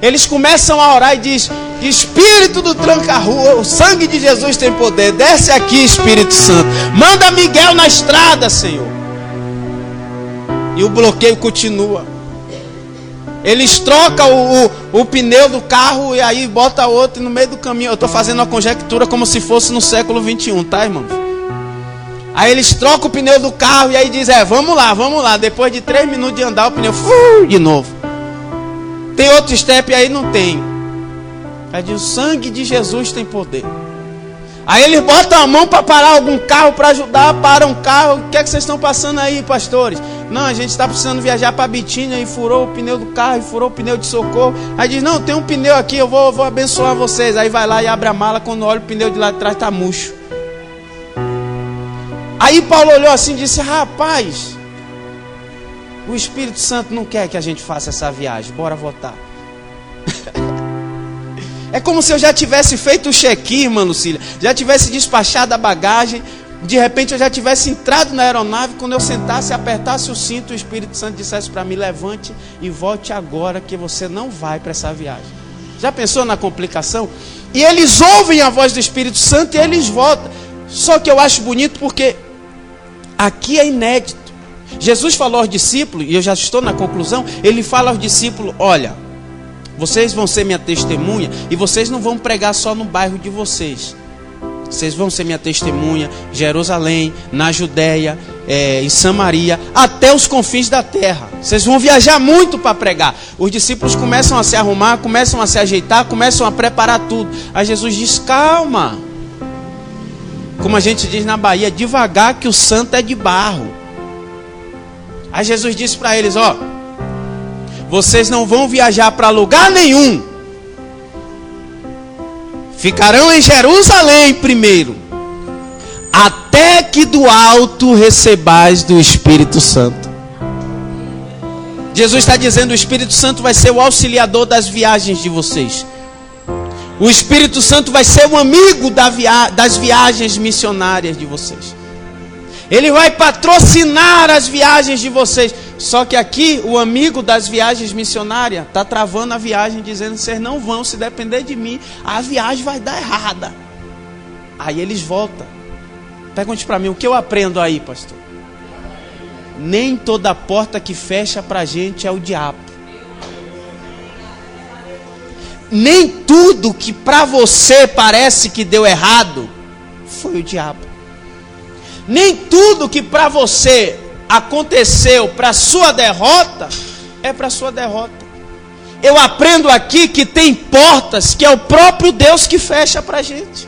Eles começam a orar e diz, Espírito do tranca-rua, o sangue de Jesus tem poder, desce aqui Espírito Santo, manda Miguel na estrada, Senhor. E o bloqueio continua. Eles trocam o pneu do carro e aí bota outro no meio do caminho. Eu estou fazendo uma conjectura como se fosse no século 21, tá, irmãos? Aí eles trocam o pneu do carro e aí diz, vamos lá. Depois de 3 minutos de andar, o pneu de novo. Tem outro step aí? Não tem. Aí diz, o sangue de Jesus tem poder. Aí eles botam a mão para parar algum carro para ajudar, param um carro. O que é que vocês estão passando aí, pastores? Não, a gente está precisando viajar para Bitínia e furou o pneu do carro e furou o pneu de socorro. Aí diz, não, tem um pneu aqui, eu vou abençoar vocês. Aí vai lá e abre a mala, quando olha o pneu de lá de trás está murcho. Aí Paulo olhou assim e disse, rapaz, o Espírito Santo não quer que a gente faça essa viagem, bora votar. É como se eu já tivesse feito o check-in, irmã Lucília, já tivesse despachado a bagagem, de repente eu já tivesse entrado na aeronave, quando eu sentasse e apertasse o cinto, o Espírito Santo dissesse para mim, levante e volte agora que você não vai para essa viagem. Já pensou na complicação? E eles ouvem a voz do Espírito Santo e eles voltam. Só que eu acho bonito porque aqui é inédito. Jesus falou aos discípulos, e eu já estou na conclusão, ele fala aos discípulos, olha, vocês vão ser minha testemunha e vocês não vão pregar só no bairro de vocês. Vocês vão ser minha testemunha em Jerusalém, na Judéia, em Samaria, até os confins da terra. Vocês vão viajar muito para pregar. Os discípulos começam a se arrumar, começam a se ajeitar, começam a preparar tudo. Aí Jesus diz, calma. Como a gente diz na Bahia, devagar que o santo é de barro. Aí Jesus disse para eles, vocês não vão viajar para lugar nenhum. Ficarão em Jerusalém primeiro, até que do alto recebais do Espírito Santo. Jesus está dizendo, o Espírito Santo vai ser o auxiliador das viagens de vocês. O Espírito Santo vai ser o amigo das viagens missionárias de vocês. Ele vai patrocinar as viagens de vocês. Só que aqui o amigo das viagens missionárias está travando a viagem, dizendo, vocês não vão, se depender de mim, a viagem vai dar errada. Aí eles voltam. Pergunte para mim, o que eu aprendo aí, pastor? Nem toda porta que fecha para a gente é o diabo. nem tudo que para você parece que deu errado foi o diabo. Nem tudo que para você aconteceu para sua derrota é para sua derrota. Eu aprendo aqui que tem portas que é o próprio Deus que fecha para a gente.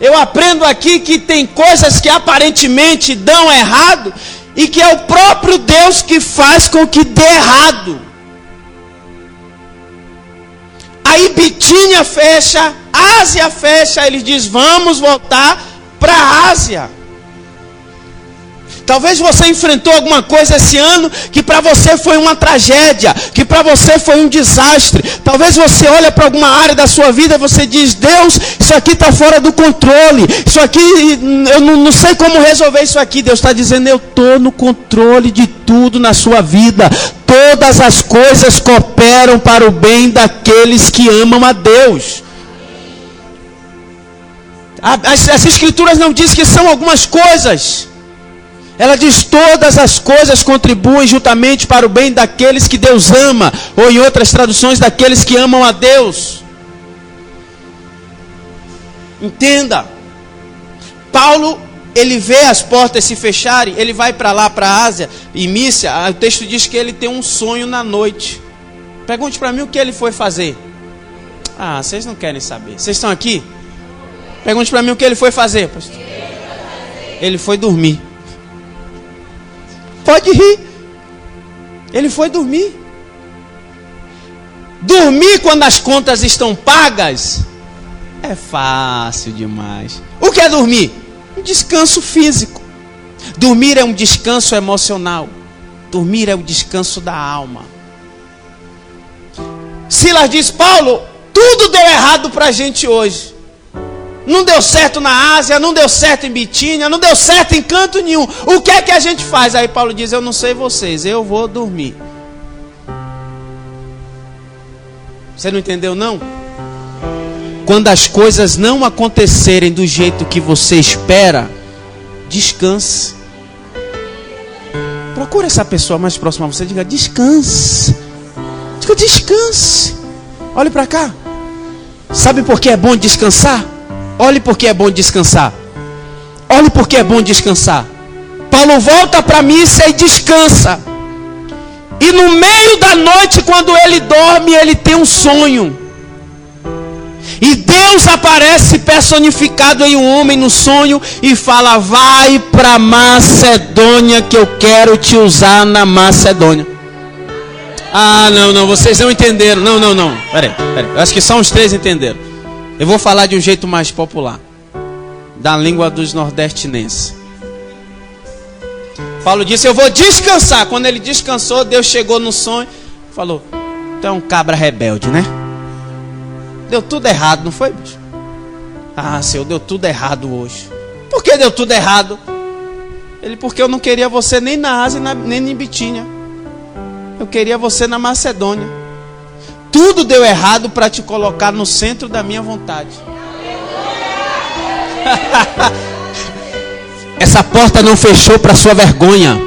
Eu aprendo aqui que tem coisas que aparentemente dão errado e que é o próprio Deus que faz com que dê errado. Aí Bitínia fecha, Ásia fecha, ele diz: vamos voltar para a Ásia. Talvez você enfrentou alguma coisa esse ano que para você foi uma tragédia, que para você foi um desastre. Talvez você olhe para alguma área da sua vida e você diz: Deus, isso aqui está fora do controle. Isso aqui, eu não sei como resolver isso aqui. Deus está dizendo: eu estou no controle de tudo na sua vida. Todas as coisas cooperam para o bem daqueles que amam a Deus. As escrituras não dizem que são algumas coisas. Ela diz: todas as coisas contribuem juntamente para o bem daqueles que Deus ama. Ou em outras traduções, daqueles que amam a Deus. Entenda. Paulo, ele vê as portas se fecharem. Ele vai para lá, para a Ásia e Mísia. O texto diz que ele tem um sonho na noite. Pergunte para mim o que ele foi fazer. Ah, vocês não querem saber. Vocês estão aqui? Pergunte para mim o que ele foi fazer, pastor. Ele foi dormir. Pode rir. Ele foi dormir. Dormir quando as contas estão pagas é fácil demais. O que é dormir? Um descanso físico. Dormir é um descanso emocional. Dormir é o descanso da alma. Silas diz: Paulo, tudo deu errado para a gente hoje. Não deu certo na Ásia, não deu certo em Bitínia, não deu certo em canto nenhum. O que é que a gente faz? Aí Paulo diz: eu não sei vocês, eu vou dormir. Você não entendeu não? Quando as coisas não acontecerem do jeito que você espera, descanse. Procure essa pessoa mais próxima a você, diga: descanse. Diga: descanse. Olhe para cá. Sabe por que é bom descansar? Olhe porque é bom descansar. Olhe porque é bom descansar. Paulo volta para a missa e descansa. E no meio da noite, quando ele dorme, ele tem um sonho. E Deus aparece personificado em um homem no sonho e fala: vai para Macedônia que eu quero te usar na Macedônia. Ah, não, vocês não entenderam. Não. Peraí. Eu acho que só uns 3 entenderam. Eu vou falar de um jeito mais popular, da língua dos nordestinenses. Paulo disse: eu vou descansar. Quando ele descansou, Deus chegou no sonho e falou: tu é um cabra rebelde, né? Deu tudo errado, não foi, bicho? Ah, Senhor, deu tudo errado hoje. Por que deu tudo errado? Ele: porque eu não queria você nem na Ásia, nem em Bitínia. Eu queria você na Macedônia. Tudo deu errado para te colocar no centro da minha vontade. Essa porta não fechou para sua vergonha.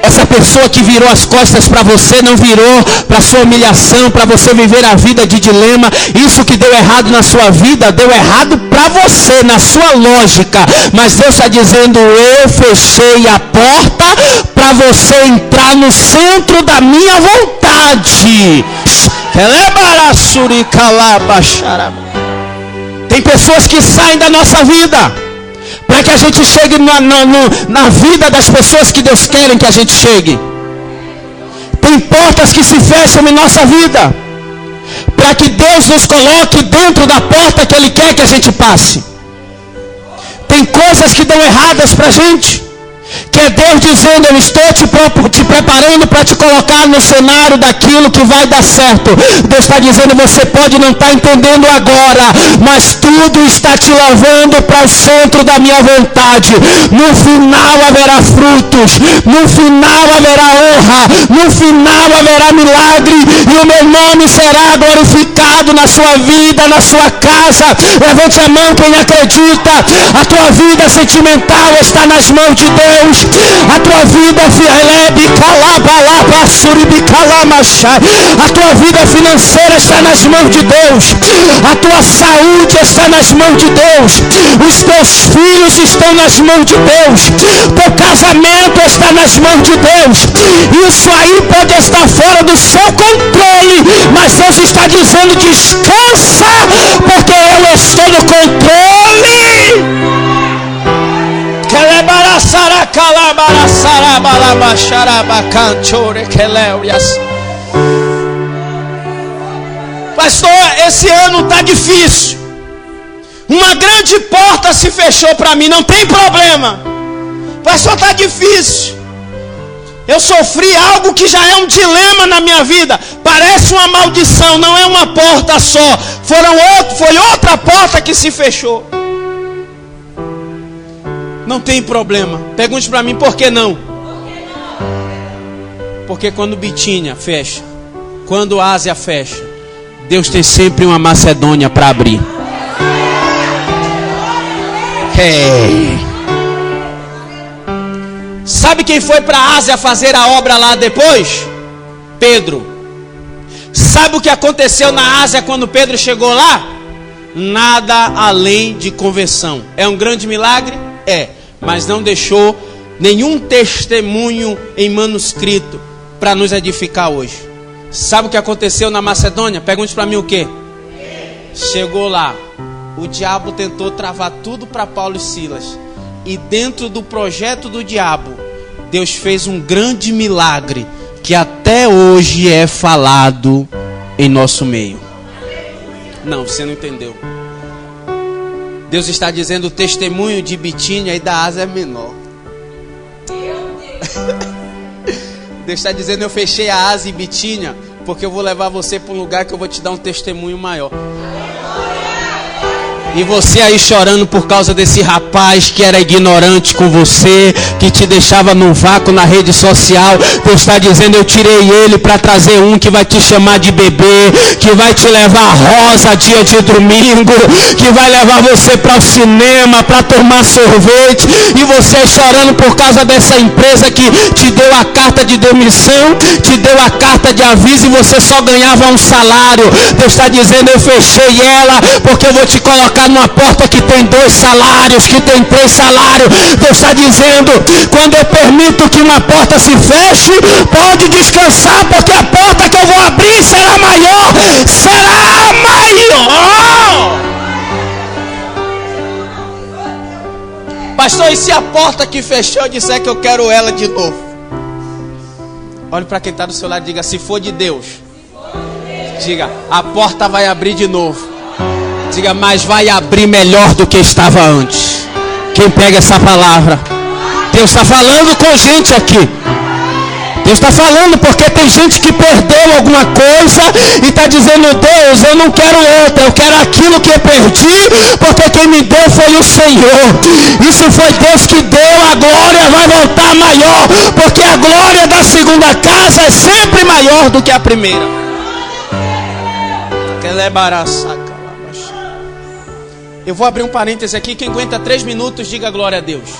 Essa pessoa que virou as costas para você não virou para sua humilhação, para você viver a vida de dilema. Isso que deu errado na sua vida, deu errado para você, na sua lógica. Mas Deus está dizendo: eu fechei a porta para você entrar no centro da minha vontade. Tem pessoas que saem da nossa vida para que a gente chegue na vida das pessoas que Deus quer que a gente chegue. Tem portas que se fecham em nossa vida para que Deus nos coloque dentro da porta que Ele quer que a gente passe. Tem coisas que dão erradas para a gente, que é Deus dizendo: eu estou te preparando para te colocar no cenário daquilo que vai dar certo. Deus está dizendo: você pode não estar entendendo agora, mas tudo tudo está te levando para o centro da minha vontade. No final haverá frutos, no final haverá honra, no final haverá milagre, e o meu nome será glorificado na sua vida, na sua casa. Levante a mão quem acredita. A tua vida sentimental está nas mãos de Deus. A tua vida a tua vida financeira está nas mãos de Deus. A tua saúde está nas mãos de Deus. Os teus filhos estão nas mãos de Deus. Teu casamento está nas mãos de Deus. Isso aí pode estar fora do seu controle, mas Deus está dizendo: descansa, porque eu estou no controle. Pastor, esse ano está difícil. Uma grande porta se fechou para mim. Não tem problema. Pastor, está difícil. Eu sofri algo que já é um dilema na minha vida. Parece uma maldição, não é uma porta só. Foi outra porta que se fechou. Não tem problema. Pergunte para mim, por que não? Porque quando Bitínia fecha, quando Ásia fecha, Deus tem sempre uma Macedônia para abrir. Hey. Sabe quem foi para a Ásia fazer a obra lá depois? Pedro. Sabe o que aconteceu na Ásia quando Pedro chegou lá? Nada além de conversão. É um grande milagre? É. Mas não deixou nenhum testemunho em manuscrito para nos edificar hoje. Sabe o que aconteceu na Macedônia? Pergunte para mim o quê? Chegou lá, o diabo tentou travar tudo para Paulo e Silas. E dentro do projeto do diabo, Deus fez um grande milagre que até hoje é falado em nosso meio. Não, você não entendeu. Deus está dizendo: o testemunho de Bitínia e da Ásia é menor. Deus está dizendo: eu fechei a Ásia e Bitínia porque eu vou levar você para um lugar que eu vou te dar um testemunho maior. E você aí chorando por causa desse rapaz que era ignorante com você, que te deixava num vácuo na rede social. Deus está dizendo: eu tirei ele para trazer um que vai te chamar de bebê, que vai te levar rosa dia de domingo, que vai levar você para o cinema, para tomar sorvete. E você chorando por causa dessa empresa que te deu a carta de demissão, te deu a carta de aviso e você só ganhava um salário. Deus está dizendo: eu fechei ela porque eu vou te colocar numa porta que tem 2 salários, que tem 3 salários. Deus está dizendo: quando eu permito que uma porta se feche, pode descansar, porque a porta que eu vou abrir será maior. Será maior. Pastor, e se a porta que fechou eu disser que eu quero ela de novo? Olhe para quem está do seu lado e diga: se for de Deus, diga, a porta vai abrir de novo. Diga, mas vai abrir melhor do que estava antes. Quem pega essa palavra? Deus está falando com gente aqui. Deus está falando porque tem gente que perdeu alguma coisa e está dizendo: Deus, eu não quero outra, eu quero aquilo que eu perdi, porque quem me deu foi o Senhor. E se foi Deus que deu, a glória vai voltar maior, porque a glória da segunda casa é sempre maior do que a primeira. Eu vou abrir um parêntese aqui. Quem aguenta 3 minutos, diga glória a Deus.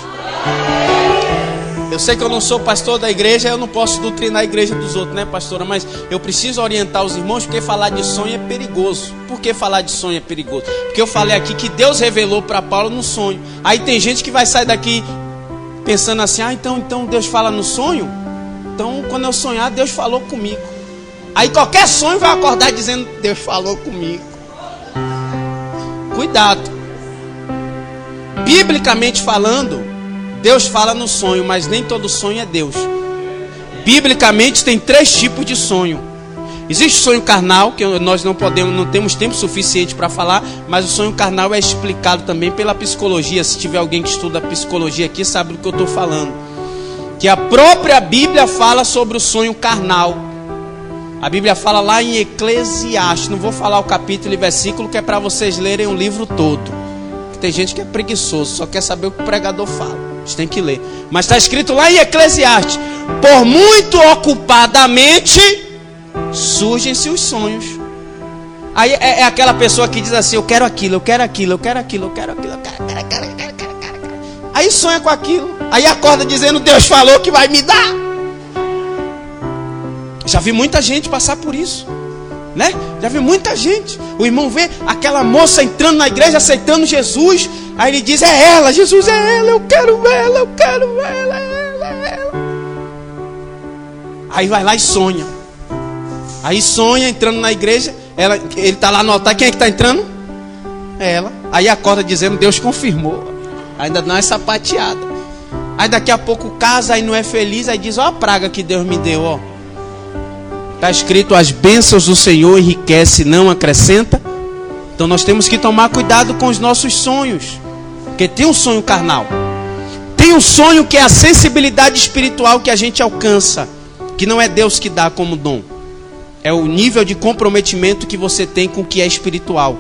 Eu sei que eu não sou pastor da igreja, eu não posso doutrinar a igreja dos outros, né, pastora? Mas eu preciso orientar os irmãos, porque falar de sonho é perigoso. Por que falar de sonho é perigoso? Porque eu falei aqui que Deus revelou para Paulo no sonho. Aí tem gente que vai sair daqui pensando assim: ah, então Deus fala no sonho? Então quando eu sonhar, Deus falou comigo. Aí qualquer sonho vai acordar dizendo: Deus falou comigo. Cuidado. Biblicamente falando, Deus fala no sonho, mas nem todo sonho é Deus. Biblicamente tem 3 tipos de sonho. Existe o sonho carnal, que nós não temos tempo suficiente para falar, mas o sonho carnal é explicado também pela psicologia. Se tiver alguém que estuda psicologia aqui, sabe do que eu estou falando. Que a própria Bíblia fala sobre o sonho carnal. A Bíblia fala lá em Eclesiastes, não vou falar o capítulo e versículo, que é para vocês lerem o livro todo. Tem gente que é preguiçoso, só quer saber o que o pregador fala. Vocês têm que ler. Mas está escrito lá em Eclesiastes: por muito ocupadamente surgem-se os sonhos. Aí é aquela pessoa que diz assim: eu quero aquilo, eu quero aquilo, eu quero aquilo, eu quero aquilo, eu quero. Aí sonha com aquilo. Aí acorda dizendo: Deus falou que vai me dar. Já vi muita gente passar por isso, né? Já vi muita gente. O irmão vê aquela moça entrando na igreja, aceitando Jesus. Aí ele diz: é ela, Jesus é ela, eu quero ela, eu quero ela, é ela. Aí vai lá e sonha. Aí sonha entrando na igreja. Ele está lá no altar. Quem é que está entrando? É ela. Aí acorda dizendo: Deus confirmou. Ainda não é sapateada. Aí daqui a pouco casa, aí não é feliz. Aí diz: ó a praga que Deus me deu, ó. Está escrito: as bênçãos do Senhor enriquece, não acrescenta. Então nós temos que tomar cuidado com os nossos sonhos. Porque tem um sonho carnal. Tem um sonho que é a sensibilidade espiritual que a gente alcança. Que não é Deus que dá como dom. É o nível de comprometimento que você tem com o que é espiritual.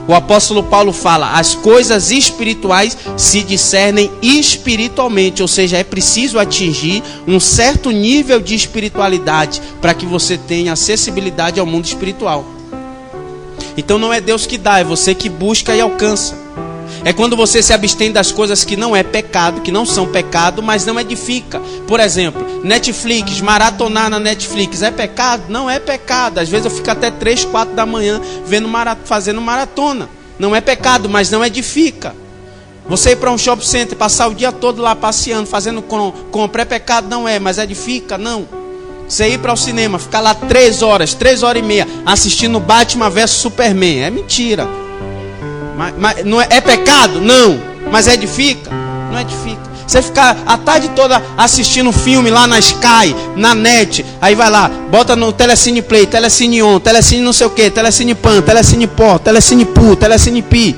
O apóstolo Paulo fala: as coisas espirituais se discernem espiritualmente. Ou seja, é preciso atingir um certo nível de espiritualidade para que você tenha acessibilidade ao mundo espiritual. Então não é Deus que dá, é você que busca e alcança. É quando você se abstém das coisas que não é pecado, que não são pecado, mas não edifica. Por exemplo, Netflix, maratonar na Netflix é pecado? Não é pecado. Às vezes eu fico até 3, 4 da manhã fazendo maratona. Não é pecado, mas não edifica. Você ir para um shopping center, passar o dia todo lá passeando, fazendo compra, é pecado? Não é, mas edifica? Não. Você ir para o cinema, ficar lá 3 horas e meia, assistindo Batman vs Superman, é mentira. Mas não é pecado? Não. Mas edifica? Não edifica. Você ficar a tarde toda assistindo filme lá na Sky, na net, aí vai lá, bota no Telecine Play, Telecine On, Telecine não sei o que, Telecine Pan, Telecine Pó, Telecine Pu, Telecine Pi.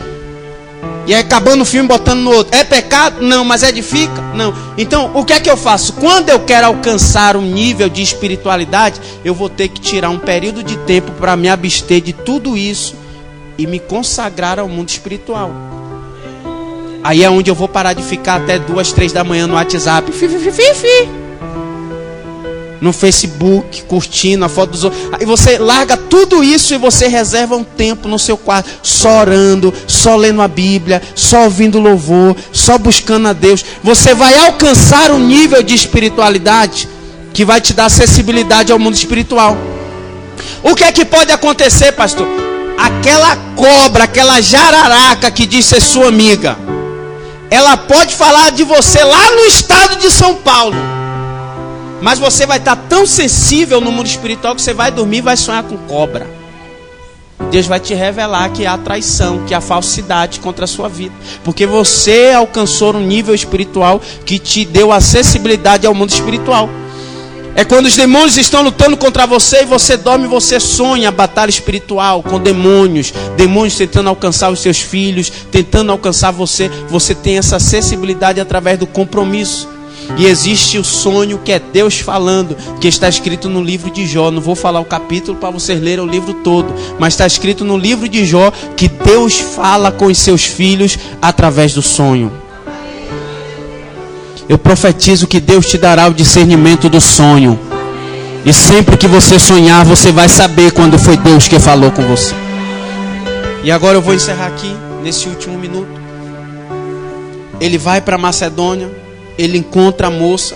E aí acabando o filme, botando no outro. É pecado? Não. Mas edifica? Não. Então, o que é que eu faço? Quando eu quero alcançar um nível de espiritualidade, eu vou ter que tirar um período de tempo para me abster de tudo isso e me consagrar ao mundo espiritual. Aí é onde eu vou parar de ficar até 2, 3 da manhã no WhatsApp, no Facebook, curtindo a foto dos outros. Aí você larga tudo isso e você reserva um tempo no seu quarto, só orando, só lendo a Bíblia, só ouvindo louvor, só buscando a Deus. Você vai alcançar um nível de espiritualidade que vai te dar acessibilidade ao mundo espiritual. O que é que pode acontecer, pastor? Aquela cobra, aquela jararaca que diz ser sua amiga, ela pode falar de você lá no estado de São Paulo, mas você vai estar tão sensível no mundo espiritual que você vai dormir e vai sonhar com cobra. Deus vai te revelar que há traição, que há falsidade contra a sua vida, porque você alcançou um nível espiritual que te deu acessibilidade ao mundo espiritual. É quando os demônios estão lutando contra você e você dorme e você sonha a batalha espiritual com demônios. Demônios tentando alcançar os seus filhos, tentando alcançar você. Você tem essa acessibilidade através do compromisso. E existe o sonho que é Deus falando, que está escrito no livro de Jó. Não vou falar o capítulo para vocês lerem o livro todo, mas está escrito no livro de Jó que Deus fala com os seus filhos através do sonho. Eu profetizo que Deus te dará o discernimento do sonho. E sempre que você sonhar, você vai saber quando foi Deus que falou com você. E agora eu vou encerrar aqui, nesse último minuto. Ele vai para Macedônia, ele encontra a moça.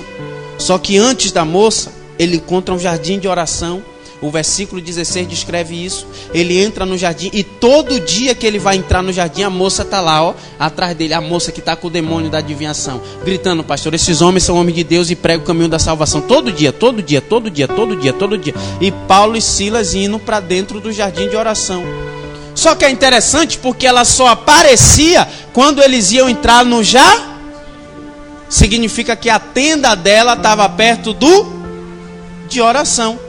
Só que antes da moça, ele encontra um jardim de oração. O versículo 16 descreve isso. Ele entra no jardim e todo dia que ele vai entrar no jardim, a moça está lá, ó, atrás dele. A moça que está com o demônio da adivinhação, gritando: pastor, esses homens são homens de Deus e pregam o caminho da salvação. Todo dia. E Paulo e Silas indo para dentro do jardim de oração. Só que é interessante porque ela só aparecia quando eles iam entrar no jardim. Significa que a tenda dela estava perto de oração.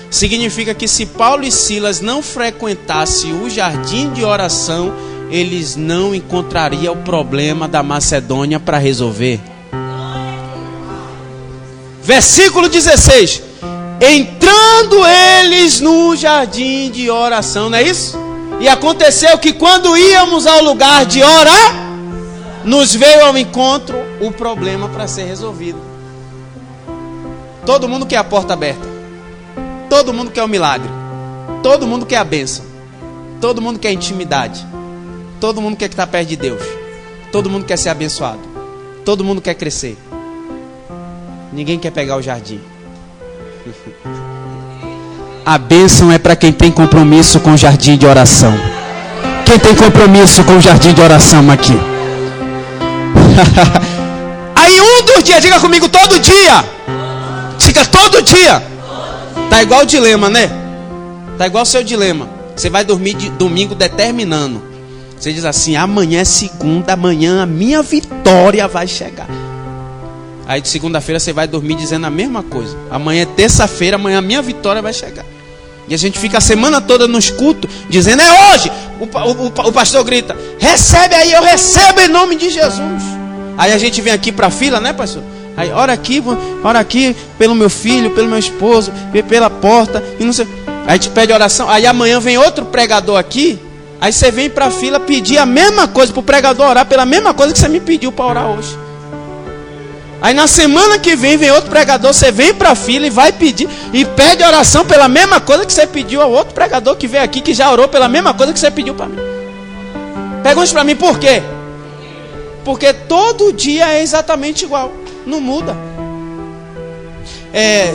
Significa que se Paulo e Silas não frequentassem o jardim de oração, eles não encontrariam o problema da Macedônia para resolver. Versículo 16. entrando eles no jardim de oração, não é isso? E aconteceu que quando íamos ao lugar de orar, nos veio ao encontro o problema para ser resolvido. Todo mundo quer a porta aberta. Todo mundo quer o milagre. Todo mundo quer a bênção. Todo mundo quer intimidade. Todo mundo quer estar perto de Deus. Todo mundo quer ser abençoado. Todo mundo quer crescer. Ninguém quer pegar o jardim. A bênção é para quem tem compromisso com o jardim de oração. Quem tem compromisso com o jardim de oração aqui? Aí um dos dias, diga comigo, todo dia. Diga todo dia. Tá igual o dilema, né? Tá igual o seu dilema. Você vai dormir de domingo determinando. Você diz assim, amanhã é segunda, amanhã a minha vitória vai chegar. Aí de segunda-feira você vai dormir dizendo a mesma coisa. Amanhã é terça-feira, amanhã a minha vitória vai chegar. E a gente fica a semana toda nos cultos dizendo, é hoje. O pastor grita, recebe aí, eu recebo em nome de Jesus. Aí a gente vem aqui para a fila, né, pastor? Aí ora aqui pelo meu filho, pelo meu esposo, pela porta e não sei. Aí a gente pede oração. Aí amanhã vem outro pregador aqui. Aí você vem para a fila pedir a mesma coisa para o pregador orar pela mesma coisa que você me pediu para orar hoje. Aí na semana que vem outro pregador, você vem para a fila e vai pedir e pede oração pela mesma coisa que você pediu ao outro pregador que veio aqui, que já orou pela mesma coisa que você pediu para mim. Pergunte para mim por quê? Porque todo dia é exatamente igual, não muda.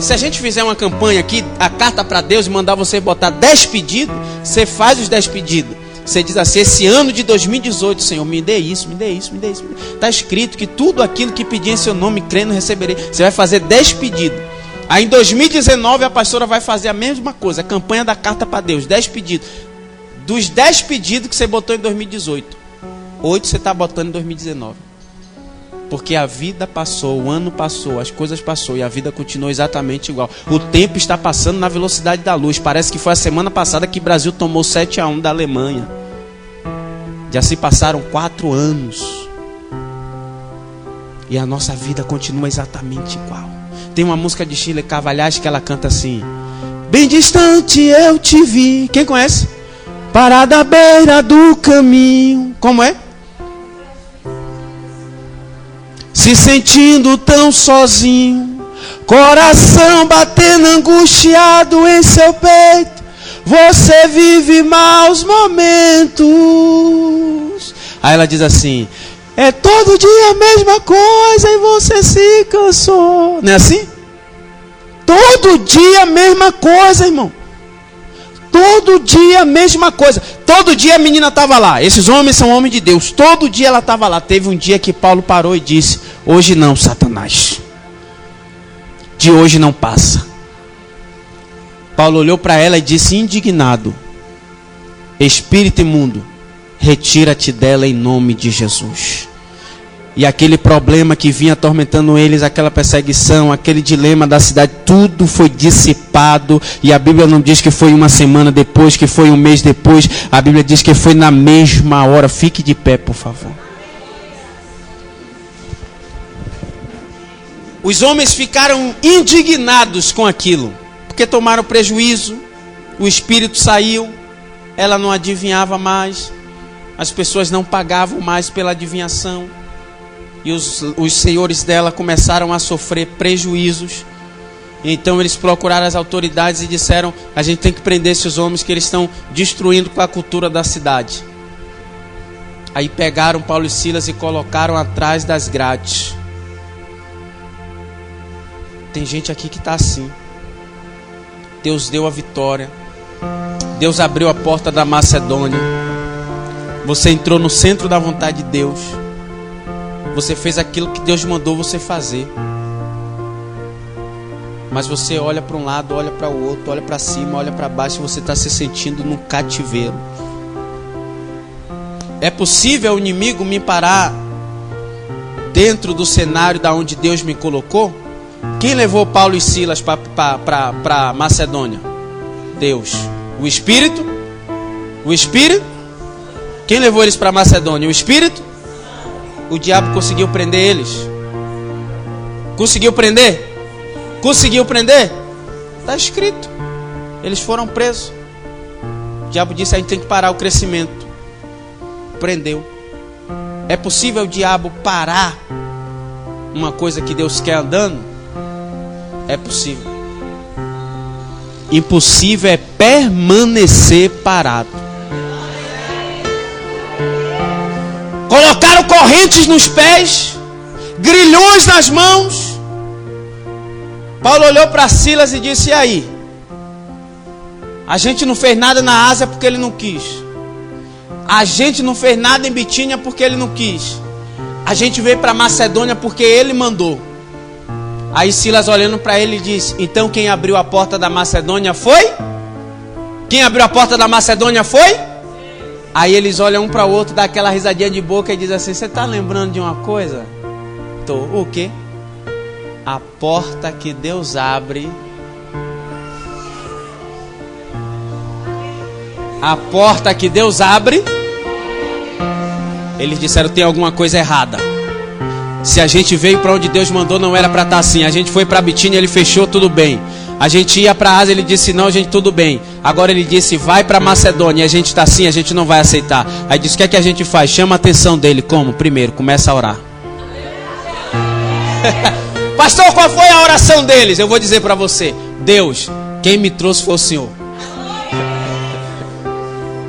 Se a gente fizer uma campanha aqui, a carta para Deus, e mandar você botar 10 pedidos, você faz os 10 pedidos. Você diz assim, esse ano de 2018, Senhor, me dê isso, me dê isso, me dê isso. Está escrito que tudo aquilo que pedir em seu nome, crendo, receberei. Você vai fazer 10 pedidos. Aí em 2019 a pastora vai fazer a mesma coisa, a campanha da carta para Deus, 10 pedidos. Dos 10 pedidos que você botou em 2018, 8 você está botando em 2019. Porque a vida passou, o ano passou, as coisas passou e a vida continuou exatamente igual. O tempo está passando na velocidade da luz. Parece que foi a semana passada que o Brasil tomou 7-1 da Alemanha. Já se passaram 4 anos. E a nossa vida continua exatamente igual. Tem uma música de Shirley Cavalhais que ela canta assim: bem distante eu te vi. Quem conhece? Parada à beira do caminho. Como é? Se sentindo tão sozinho, coração batendo angustiado em seu peito, você vive maus momentos. Aí ela diz assim: é todo dia a mesma coisa e você se cansou. Não é assim? Todo dia a mesma coisa, irmão. Todo dia a mesma coisa. Todo dia a menina estava lá. Esses homens são homens de Deus. Todo dia ela estava lá. Teve um dia que Paulo parou e disse: hoje não, Satanás. De hoje não passa. Paulo olhou para ela e disse indignado: espírito imundo, retira-te dela em nome de Jesus. E aquele problema que vinha atormentando eles, aquela perseguição, aquele dilema da cidade, tudo foi dissipado. E a Bíblia não diz que foi uma semana depois, que foi um mês depois. A Bíblia diz que foi na mesma hora. Fique de pé, por favor. Os homens ficaram indignados com aquilo, porque tomaram prejuízo. O espírito saiu, ela não adivinhava mais, as pessoas não pagavam mais pela adivinhação. E os senhores dela começaram a sofrer prejuízos. Então eles procuraram as autoridades e disseram: a gente tem que prender esses homens, que eles estão destruindo com a cultura da cidade. Aí pegaram Paulo e Silas e colocaram atrás das grades. Tem gente aqui que está assim. Deus deu a vitória. Deus abriu a porta da Macedônia. Você entrou no centro da vontade de Deus. Você fez aquilo que Deus mandou você fazer. Mas você olha para um lado, olha para o outro, olha para cima, olha para baixo, e você está se sentindo num cativeiro. É possível o inimigo me parar dentro do cenário da onde Deus me colocou? Quem levou Paulo e Silas para Macedônia? Deus. O Espírito? O Espírito? Quem levou eles para Macedônia? O Espírito? O diabo conseguiu prender eles? Conseguiu prender? Conseguiu prender? Está escrito. Eles foram presos. O diabo disse: a gente tem que parar o crescimento. Prendeu. É possível o diabo parar uma coisa que Deus quer andando? É possível. Impossível é permanecer parado. Colocaram correntes nos pés, grilhões nas mãos. Paulo olhou para Silas e disse: e aí? A gente não fez nada na Ásia porque ele não quis. A gente não fez nada em Bitínia porque ele não quis. A gente veio para Macedônia porque ele mandou. Aí Silas, olhando para ele, disse: então quem abriu a porta da Macedônia foi? Quem abriu a porta da Macedônia foi? Aí eles olham um para o outro, dá aquela risadinha de boca e diz assim: você está lembrando de uma coisa? Tô. O quê? A porta que Deus abre. A porta que Deus abre. Eles disseram: tem alguma coisa errada. Se a gente veio para onde Deus mandou, não era para estar assim. A gente foi para Bitínia, ele fechou, tudo bem. A gente ia para a Ásia, ele disse: não, gente, tudo bem. Agora ele disse: vai para Macedônia. E a gente está assim, a gente não vai aceitar. Aí disse: o que é que a gente faz? Chama a atenção dele. Como? Primeiro, começa a orar. Pastor, qual foi a oração deles? Eu vou dizer para você: Deus, quem me trouxe foi o Senhor.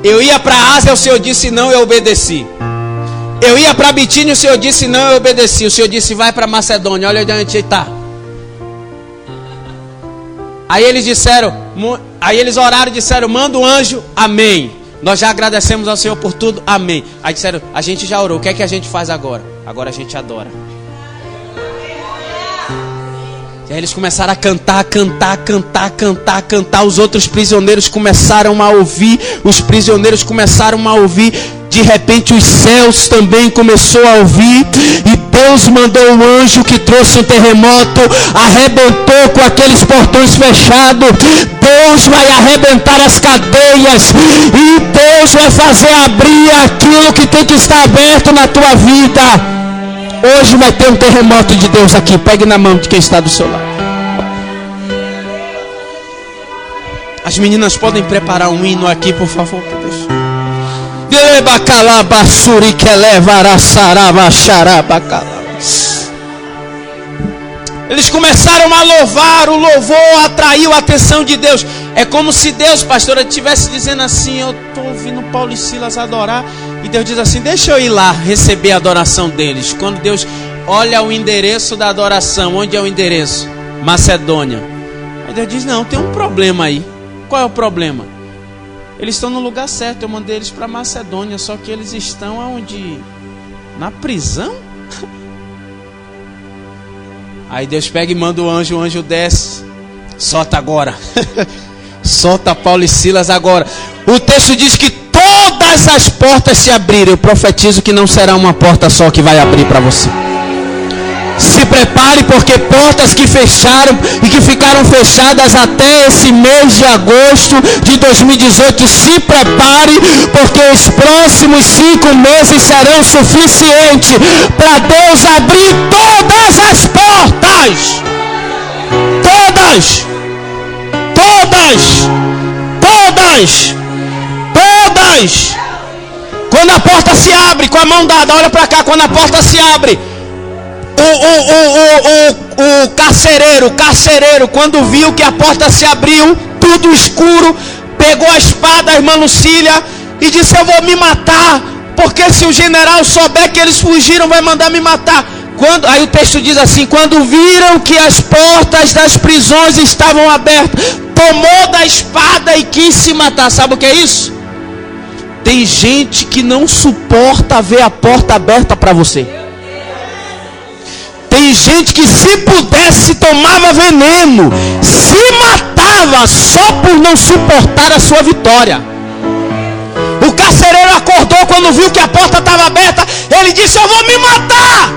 Eu ia para a Ásia, o Senhor disse não, eu obedeci. Eu ia para Bitínia, o Senhor disse não, eu obedeci. O Senhor disse: vai para Macedônia, olha onde a gente está. Aí eles disseram, aí eles oraram e disseram: manda um anjo, amém. Nós já agradecemos ao Senhor por tudo, amém. Aí disseram: a gente já orou, o que é que a gente faz agora? Agora a gente adora. E aí eles começaram a cantar. Os outros prisioneiros começaram a ouvir. Os prisioneiros começaram a ouvir. De repente os céus também começou a ouvir. E Deus mandou um anjo que trouxe um terremoto. Arrebentou com aqueles portões fechados. Deus vai arrebentar as cadeias. E Deus vai fazer abrir aquilo que tem que estar aberto na tua vida. Hoje vai ter um terremoto de Deus aqui. Pegue na mão de quem está do seu lado. As meninas podem preparar um hino aqui, por favor. Eles começaram a louvar. O louvor atraiu a atenção de Deus. É como se Deus, pastora, estivesse dizendo assim: eu estou ouvindo Paulo e Silas adorar. E Deus diz assim: deixa eu ir lá receber a adoração deles. Quando Deus olha o endereço da adoração, onde é o endereço? Macedônia. Aí Deus diz: não, tem um problema aí. Qual é o problema? Eles estão no lugar certo, eu mandei eles para Macedônia, só que eles estão aonde? Na prisão? Aí Deus pega e manda o anjo desce. Solta agora. Solta Paulo e Silas agora. O texto diz que todas as portas se abriram. Eu profetizo que não será uma porta só que vai abrir para você. Se prepare, porque portas que fecharam e que ficaram fechadas até esse mês de agosto de 2018, se prepare, porque os próximos 5 meses serão suficientes para Deus abrir todas as portas. Todas. Quando a porta se abre, com a mão dada, olha para cá, quando a porta se abre, o carcereiro, quando viu que a porta se abriu, tudo escuro, pegou a espada, a irmã Lucília, e disse: eu vou me matar, porque se o general souber que eles fugiram, vai mandar me matar. Aí o texto diz assim: quando viram que as portas das prisões estavam abertas, tomou da espada e quis se matar. Sabe o que é isso? Tem gente que não suporta ver a porta aberta para você. Tem gente que, se pudesse, tomava veneno, se matava só por não suportar a sua vitória. O carcereiro acordou quando viu que a porta estava aberta. Ele disse: eu vou me matar.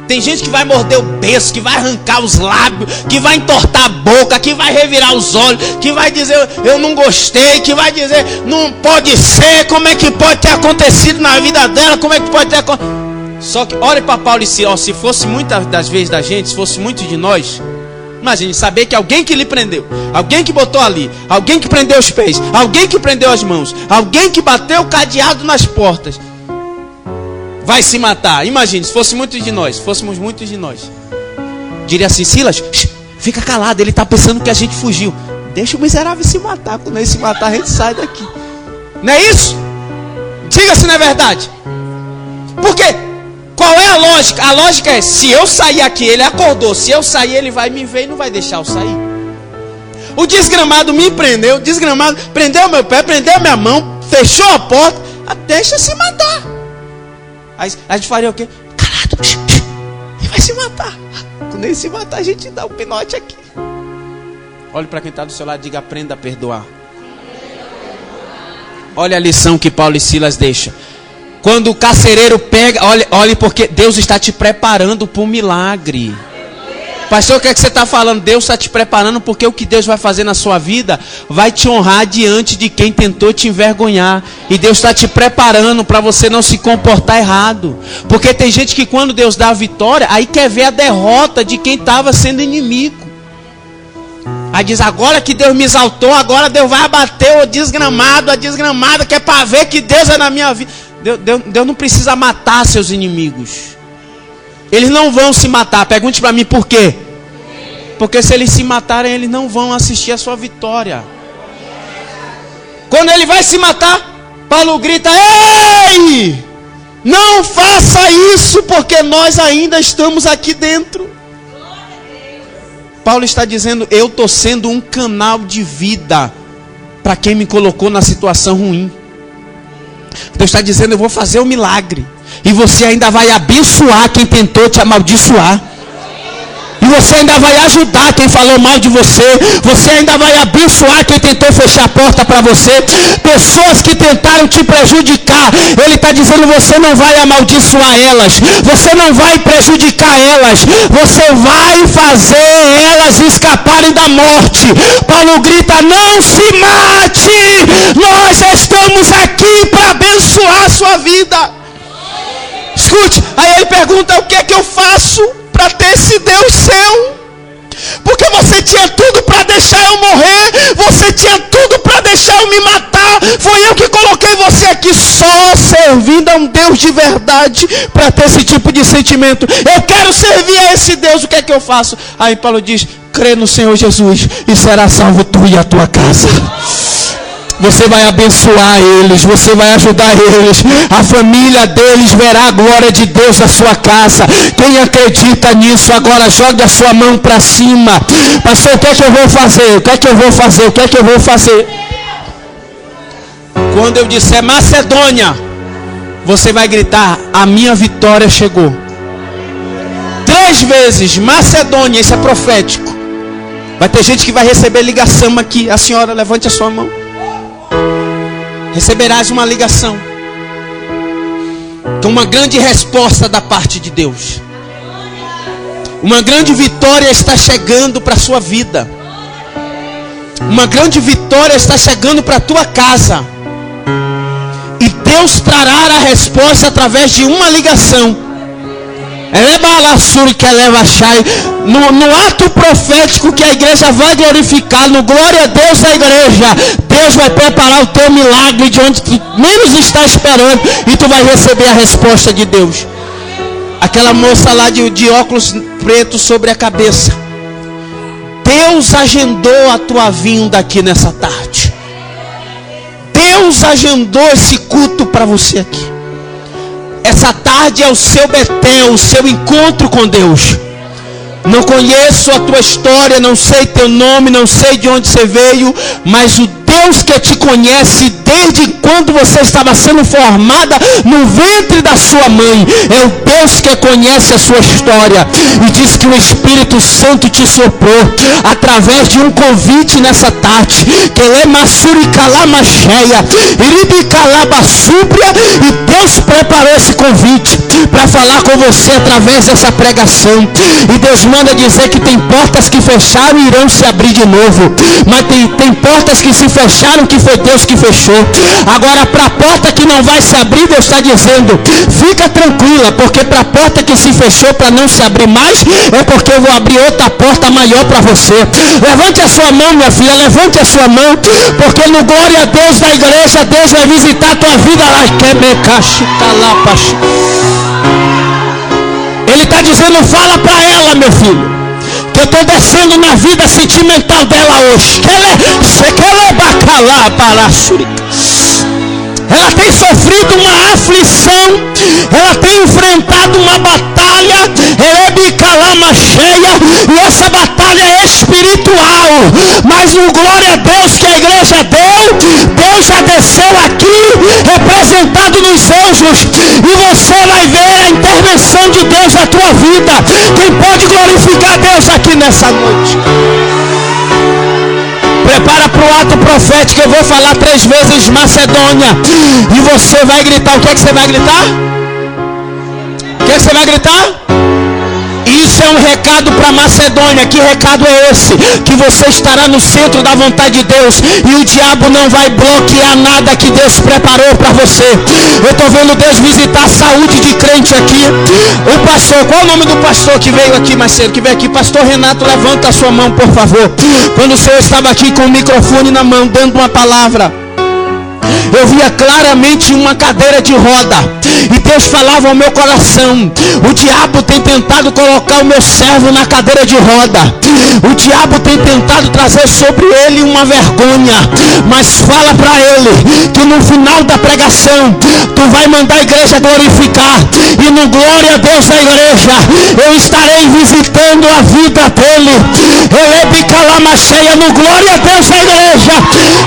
Tem gente que vai morder o beiço, que vai arrancar os lábios, que vai entortar a boca, que vai revirar os olhos, que vai dizer: eu não gostei, que vai dizer: não pode ser, como é que pode ter acontecido na vida dela, como é que pode ter acontecido. Só que olhe para Paulo e Silas: se fosse muitas das vezes da gente, se fosse muito de nós, Imagine saber que alguém que lhe prendeu, alguém que botou ali, alguém que prendeu os pés, alguém que prendeu as mãos, alguém que bateu o cadeado nas portas, vai se matar. Imagine, se fosse muitos de nós, diria assim: Silas, fica calado, ele está pensando que a gente fugiu. Deixa o miserável se matar, quando ele se matar a gente sai daqui. Não é isso? Diga se não é verdade. Por quê? Qual é a lógica? A lógica é: se eu sair aqui, ele acordou. Se eu sair, ele vai me ver e não vai deixar eu sair. O desgramado me prendeu. O desgramado prendeu meu pé, prendeu minha mão, fechou a porta. Deixa se matar. Aí a gente faria o quê? Calado. Ele vai se matar. Quando ele se matar, a gente dá um pinote aqui. Olhe para quem está do seu lado e diga: aprenda a perdoar. Olha a lição que Paulo e Silas deixam. Quando o carcereiro pega, olhe porque Deus está te preparando para um milagre. Pastor, o que é que você está falando? Deus está te preparando porque o que Deus vai fazer na sua vida vai te honrar diante de quem tentou te envergonhar. E Deus está te preparando para você não se comportar errado. Porque tem gente que quando Deus dá a vitória, aí quer ver a derrota de quem estava sendo inimigo. Aí diz: agora que Deus me exaltou, agora Deus vai abater o desgramado, a desgramada, que é para ver que Deus é na minha vida. Deus não precisa matar seus inimigos. Eles não vão se matar. Pergunte para mim por quê. Porque se eles se matarem, eles não vão assistir a sua vitória. Quando ele vai se matar, Paulo grita: ei! Não faça isso, porque nós ainda estamos aqui dentro. Paulo está dizendo: eu estou sendo um canal de vida para quem me colocou na situação ruim. Deus está dizendo: eu vou fazer um milagre. E você ainda vai abençoar quem tentou te amaldiçoar. E você ainda vai ajudar quem falou mal de você. Você ainda vai abençoar quem tentou fechar a porta para você. Pessoas que tentaram te prejudicar, ele está dizendo: você não vai amaldiçoar elas. Você não vai prejudicar elas. Você vai fazer elas escaparem da morte. Paulo grita: não se mate. Nós estamos aqui para abençoar a sua vida. Escute, aí ele pergunta: o que é que eu faço para ter esse Deus seu? Porque você tinha tudo para deixar eu morrer, você tinha tudo para deixar eu me matar. Foi eu que coloquei você aqui, só servindo a um Deus de verdade para ter esse tipo de sentimento. Eu quero servir a esse Deus, o que é que eu faço? Aí Paulo diz: crê no Senhor Jesus e será salvo tu e a tua casa. Você vai abençoar eles, você vai ajudar eles, a família deles verá a glória de Deus na sua casa. Quem acredita nisso, agora jogue a sua mão para cima. Pastor, o que é que eu vou fazer? O que é que eu vou fazer? O que é que eu vou fazer? Quando eu disser Macedônia, você vai gritar: a minha vitória chegou. 3 vezes, Macedônia, isso é profético. Vai ter gente que vai receber ligação aqui. A senhora, levante a sua mão. Receberás uma ligação com uma grande resposta da parte de Deus. Uma grande vitória está chegando para a sua vida. Uma grande vitória está chegando para a tua casa. E Deus trará a resposta através de uma ligação. No ato profético que a igreja vai glorificar, no glória a Deus da igreja, Deus vai preparar o teu milagre de onde tu menos está esperando, e tu vai receber a resposta de Deus. Aquela moça lá de óculos pretos sobre a cabeça, Deus agendou a tua vinda aqui nessa tarde. Deus agendou esse culto para você aqui. Essa tarde é o seu Betel, o seu encontro com Deus. Não conheço a tua história, não sei teu nome, não sei de onde você veio, mas o Deus que te conhece desde quando você estava sendo formada no ventre da sua mãe, é o Deus que conhece a sua história, e diz que o Espírito Santo te soprou através de um convite nessa tarde, que ele é Massuricalamacheia, Iribicalabassúbria, e Deus preparou esse convite para falar com você através dessa pregação. E Deus manda dizer que tem portas que fecharam e irão se abrir de novo, mas tem portas que se fecharam acharam que foi Deus que fechou. Agora, para a porta que não vai se abrir, Deus está dizendo: fica tranquila, porque para a porta que se fechou para não se abrir mais, é porque eu vou abrir outra porta maior para você. Levante a sua mão, minha filha, levante a sua mão, porque no glória a Deus da igreja, Deus vai visitar a tua vida lá. Ele está dizendo: fala para ela, meu filho, que eu estou descendo na vida sentimental dela hoje. Ela tem sofrido uma aflição, ela tem enfrentado uma batalha, e essa batalha é espiritual, mas no glória a Deus que a igreja deu, Deus já desceu aqui, representado nos anjos, e você vai ver a intervenção de Deus na tua vida. Quem pode glorificar Deus aqui nessa noite? Prepara para o ato profético. Eu vou falar 3 vezes Macedônia, e você vai gritar. O que é que você vai gritar? O que é que você vai gritar? Isso é um recado para Macedônia. Que recado é esse? Que você estará no centro da vontade de Deus, e o diabo não vai bloquear nada que Deus preparou para você. Eu estou vendo Deus visitar a saúde de crente aqui. O pastor, qual é o nome do pastor que veio aqui mais cedo? Que veio aqui? Pastor Renato, levanta a sua mão, por favor. Quando o senhor estava aqui com o microfone na mão, dando uma palavra, eu via claramente uma cadeira de roda, e Deus falava ao meu coração: o diabo tem tentado colocar o meu servo na cadeira de roda, o diabo tem tentado trazer sobre ele uma vergonha, mas fala para ele que no final da pregação tu vai mandar a igreja glorificar, e no glória a Deus da igreja eu estarei visitando a vida dele. No glória a Deus da igreja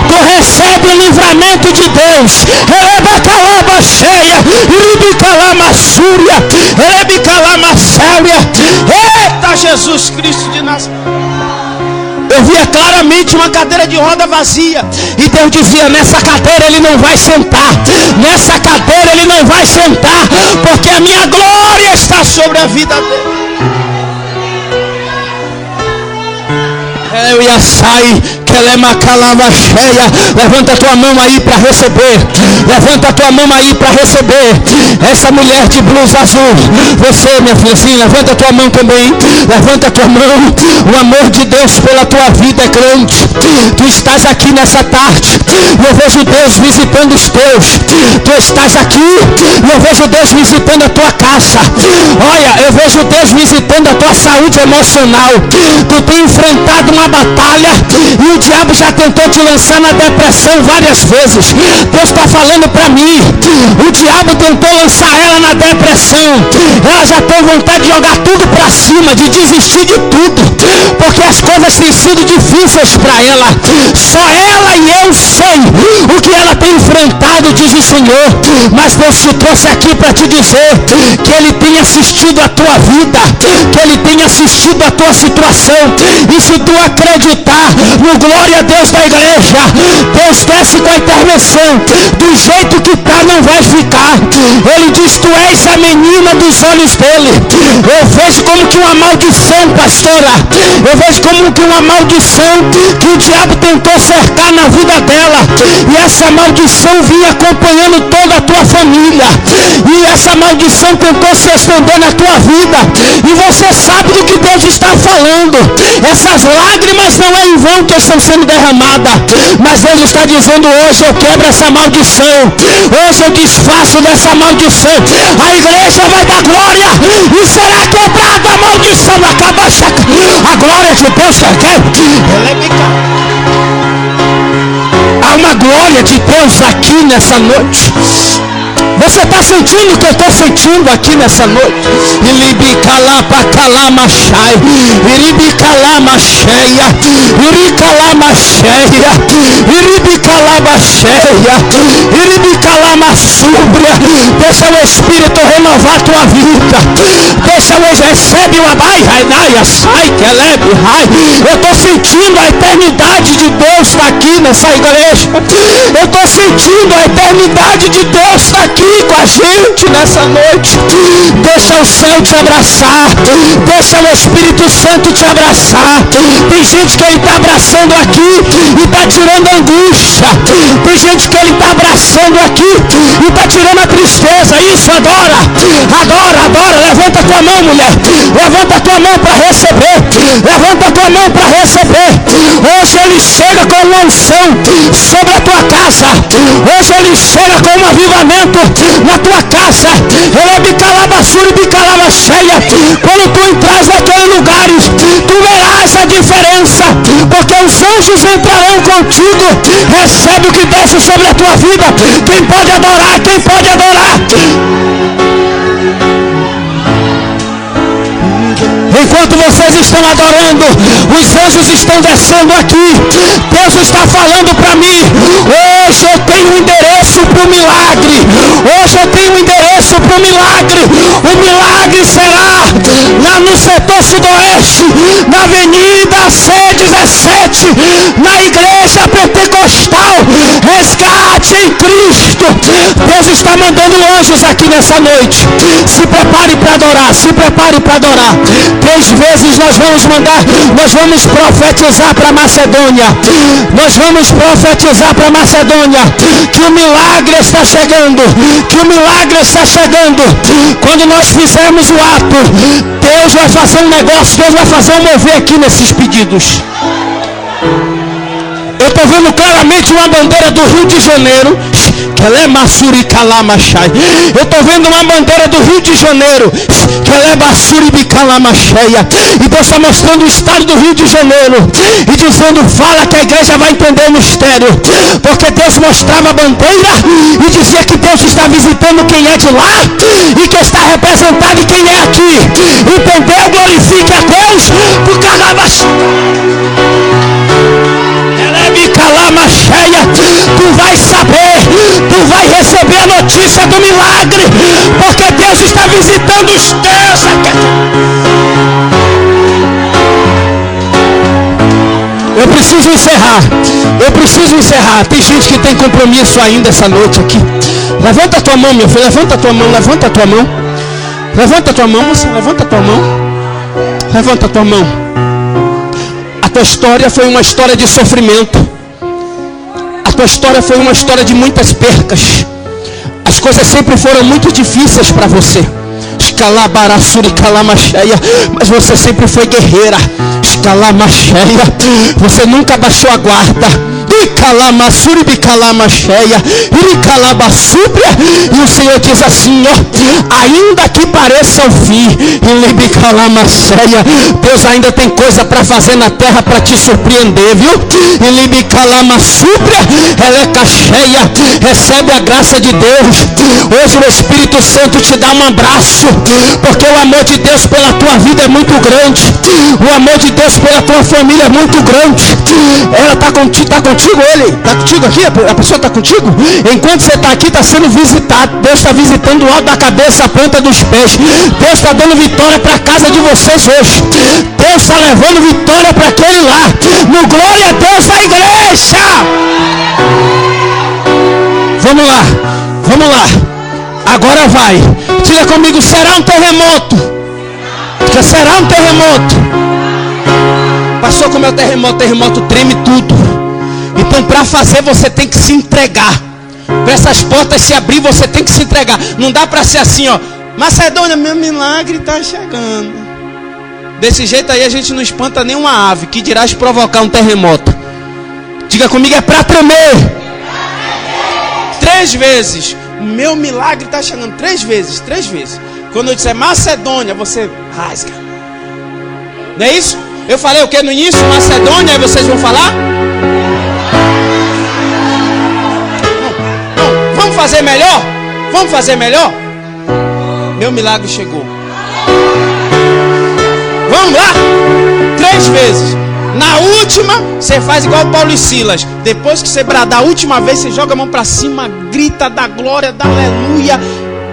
tu recebe o livramento de Deus. Eita, Jesus Cristo de Nazaré. Eu via claramente uma cadeira de roda vazia, e Deus dizia: nessa cadeira ele não vai sentar, nessa cadeira ele não vai sentar, porque a minha glória está sobre a vida dele. Eu ia sair, que ela é macalava cheia. Levanta a tua mão aí para receber. Levanta a tua mão aí para receber. Essa mulher de blusa azul, você, minha filha, sim, levanta a tua mão também. Levanta a tua mão. O amor de Deus pela tua vida é grande. Tu estás aqui nessa tarde, e eu vejo Deus visitando os teus. Tu estás aqui, e eu vejo Deus visitando a tua casa. Olha, eu vejo Deus visitando a tua saúde emocional. Tu tem enfrentado uma batalha, e o diabo já tentou te lançar na depressão várias vezes. Deus está falando para mim: o diabo tentou lançar ela na depressão. Ela já tem vontade de jogar tudo para cima, de desistir de tudo, porque as coisas têm sido difíceis para ela. Só ela e eu sei o que ela tem enfrentado, diz o Senhor. Mas Deus te trouxe aqui para te dizer que Ele tem assistido a tua vida, que Ele tem assistido a tua situação. E se tu acreditar no glória a Deus da igreja, Deus desce com a intervenção. Do jeito que está não vai ficar. Ele diz: tu és a menina dos olhos dele. Eu vejo como que uma maldição, pastora, eu vejo como que uma maldição que o diabo tentou cercar na vida dela, e essa maldição vinha acompanhando toda a tua família, e essa maldição tentou se estender na tua vida, e você sabe do que Deus está falando. Essas lágrimas não é em vão que estão sendo derramadas, mas Deus está dizendo: hoje eu quebro essa maldição, hoje eu desfaço dessa maldição. A igreja vai dar glória, e será quebrada a maldição. Acaba a glória de Deus que quer. Há uma glória de Deus aqui nessa noite. Você está sentindo o que eu estou sentindo aqui nessa noite? Deixa o Espírito renovar a tua vida. Deixa o recebe uma eu estou sentindo a eternidade de Deus aqui nessa igreja. Eu estou sentindo a eternidade de Deus aqui com a gente nessa noite. Deixa o céu te abraçar. Deixa o Espírito Santo te abraçar. Tem gente que ele está abraçando aqui e está tirando a angústia. Tem gente que ele está abraçando aqui e está tirando a tristeza. Isso, adora, adora, adora. Levanta a tua mão, mulher. Levanta a tua mão para receber. Levanta a tua mão para receber. Hoje ele chega com uma unção sobre a tua casa. Hoje ele chega com um avivamento na tua casa. Ele é bicalabassura e bicalabacheia. Quando tu entras naqueles lugares, tu verás a diferença, porque os anjos entrarão contigo. Recebe o que desce sobre a tua vida. Quem pode adorar? Quem pode adorar? Enquanto vocês estão adorando, os anjos estão descendo aqui. Deus está falando para mim: hoje eu tenho um endereço para o milagre. Hoje eu tenho um endereço para o milagre. O milagre será lá no setor sudoeste, na avenida C17, na igreja pentecostal Resgate em Cristo. Deus está mandando anjos aqui nessa noite. Se prepare para adorar, se prepare para adorar. 3 vezes nós vamos mandar, nós vamos profetizar para Macedônia. Nós vamos profetizar para Macedônia que o milagre está chegando, que o milagre está chegando. Quando nós fizermos o ato, Deus vai fazer um negócio, Deus vai fazer um mover aqui nesses pedidos. Eu estou vendo claramente uma bandeira do Rio de Janeiro. Eu estou vendo uma bandeira do Rio de Janeiro. E Deus está mostrando o estado do Rio de Janeiro e dizendo: fala que a igreja vai entender o mistério. Porque Deus mostrava a bandeira e dizia que Deus está visitando quem é de lá e que está representado em quem é aqui. Entendeu? Glorifique a Deus por carnaval. Calama cheia, tu vai saber, tu vai receber a notícia do milagre, porque Deus está visitando os teus aqui. Eu preciso encerrar, tem gente que tem compromisso ainda essa noite aqui. Levanta a tua mão, meu filho, levanta a tua mão, levanta a tua mão. Levanta a tua mão, você levanta a tua mão. Levanta a tua mão. A tua história foi uma história de sofrimento. A tua história foi uma história de muitas percas. As coisas sempre foram muito difíceis para você. Mas você sempre foi guerreira. Você nunca baixou a guarda. E o Senhor diz assim, ó: ainda que pareça o fim, Deus ainda tem coisa para fazer na terra para te surpreender, viu? Recebe a graça de Deus. Hoje o Espírito Santo te dá um abraço, porque o amor de Deus pela tua vida é muito grande. O amor de Deus pela tua família é muito grande. Ela está contigo, ele está contigo aqui, a pessoa está contigo. Enquanto você está aqui, está sendo visitado. Deus está visitando o alto da cabeça, a ponta dos pés. Deus está dando vitória para a casa de vocês hoje. Deus está levando vitória para aquele lá. No glória a Deus da igreja. Vamos lá, vamos lá. Agora vai. Diga comigo: será um terremoto. Diga: será um terremoto. Passou como é o terremoto? O terremoto treme tudo. Então, para fazer, você tem que se entregar. Para essas portas se abrir, você tem que se entregar. Não dá para ser assim, ó: Macedônia, meu milagre está chegando. Desse jeito aí a gente não espanta nenhuma ave, que dirás provocar um terremoto. Diga comigo: é para tremer. 3 vezes. O meu milagre está chegando. 3 vezes, 3 vezes. Quando eu disser Macedônia, você rasga. Não é isso? Eu falei o que no início? Macedônia, aí vocês vão falar? Não. Vamos fazer melhor? Vamos fazer melhor? Meu milagre chegou. Vamos lá? 3 vezes. Na última, você faz igual Paulo e Silas. Depois que você bradar a última vez, você joga a mão para cima, grita, dá glória, dá aleluia.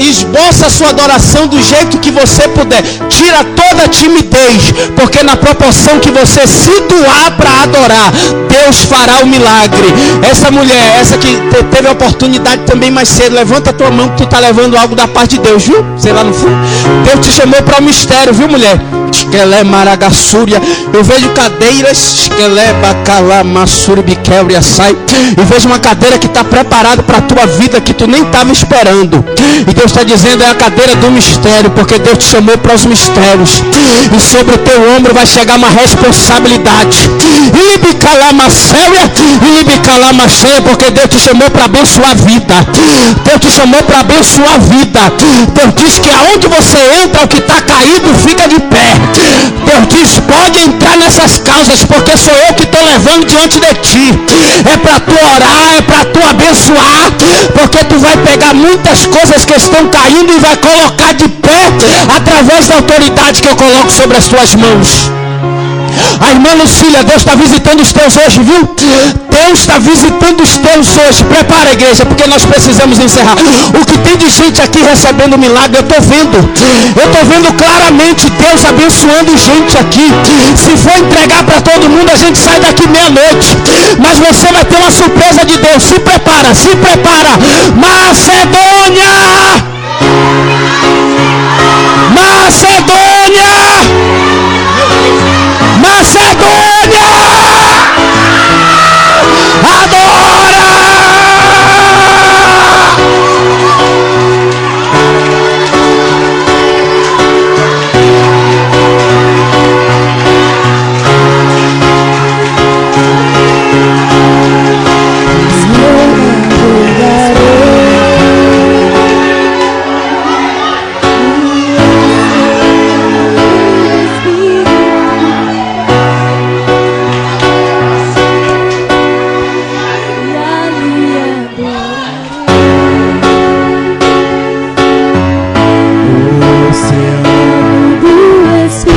Esboça a sua adoração do jeito que você puder. Tira toda a timidez, porque na proporção que você se doar para adorar, Deus fará o milagre. Essa mulher, essa que teve a oportunidade também mais cedo, levanta a tua mão que tu está levando algo da parte de Deus, viu? Sei lá no fundo. Deus te chamou para o mistério, viu, mulher? Esquelé maragassúria. Eu vejo cadeiras, esquelé bacalá massuri biquebria sai. E vejo uma cadeira que está preparada para a tua vida que tu nem estava esperando. E Deus está dizendo, é a cadeira do mistério, porque Deus te chamou para os mistérios. E sobre o teu ombro vai chegar uma responsabilidade. Porque Deus te chamou para abençoar a vida. Deus te chamou para abençoar a vida. Deus diz que aonde você entra, o que está caído fica de pé. Deus diz, pode entrar nessas causas, porque sou eu que estou levando diante de ti. É para tu orar, é para tu abençoar, porque tu vai pegar muitas coisas que estão caindo e vai colocar de pé através da autoridade que eu coloco sobre as tuas mãos. A irmã Lucília, Deus está visitando os teus hoje, viu? Deus está visitando os teus hoje. Prepara a igreja, porque nós precisamos encerrar. O que tem de gente aqui recebendo milagre, eu estou vendo. Eu estou vendo claramente Deus abençoando gente aqui. Se for entregar para todo mundo, a gente sai daqui meia-noite. Mas você vai ter uma surpresa de Deus. Se prepara, se prepara. Macedônia! Macedônia! Macedônia! Adora!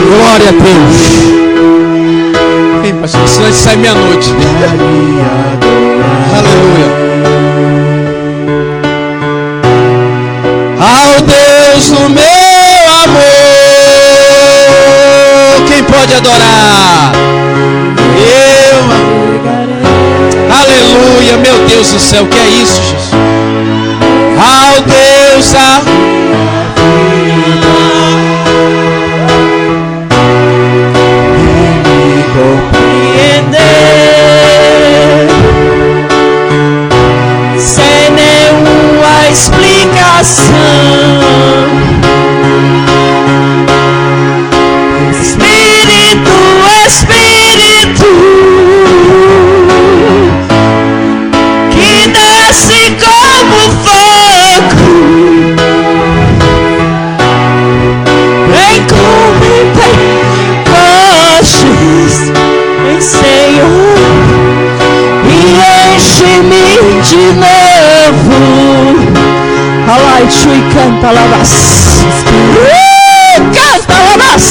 Glória a Deus. Vem, pastor, senão a gente sai meia-noite. Aleluia. Ao Deus do meu amor, quem pode adorar? Eu. Aleluia, meu Deus do céu, que é isso, Jesus? Ao Deus da compreender sem nenhuma explicação. Espírito, Espírito, que desce como fogo, vem como Pentecostes, vem Senhor, e enche-me de novo. Alai, chui, canta, lavas. Canta, lavas.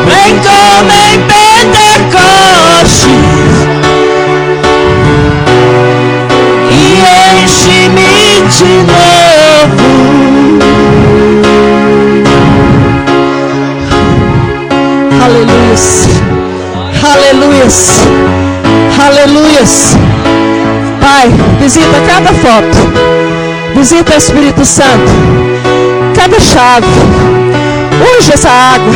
Vem como em Pentecostes e enche-me de novo. Aleluias, aleluias, aleluias. Pai, visita cada foto, visita Espírito Santo, cada chave, unge essa água.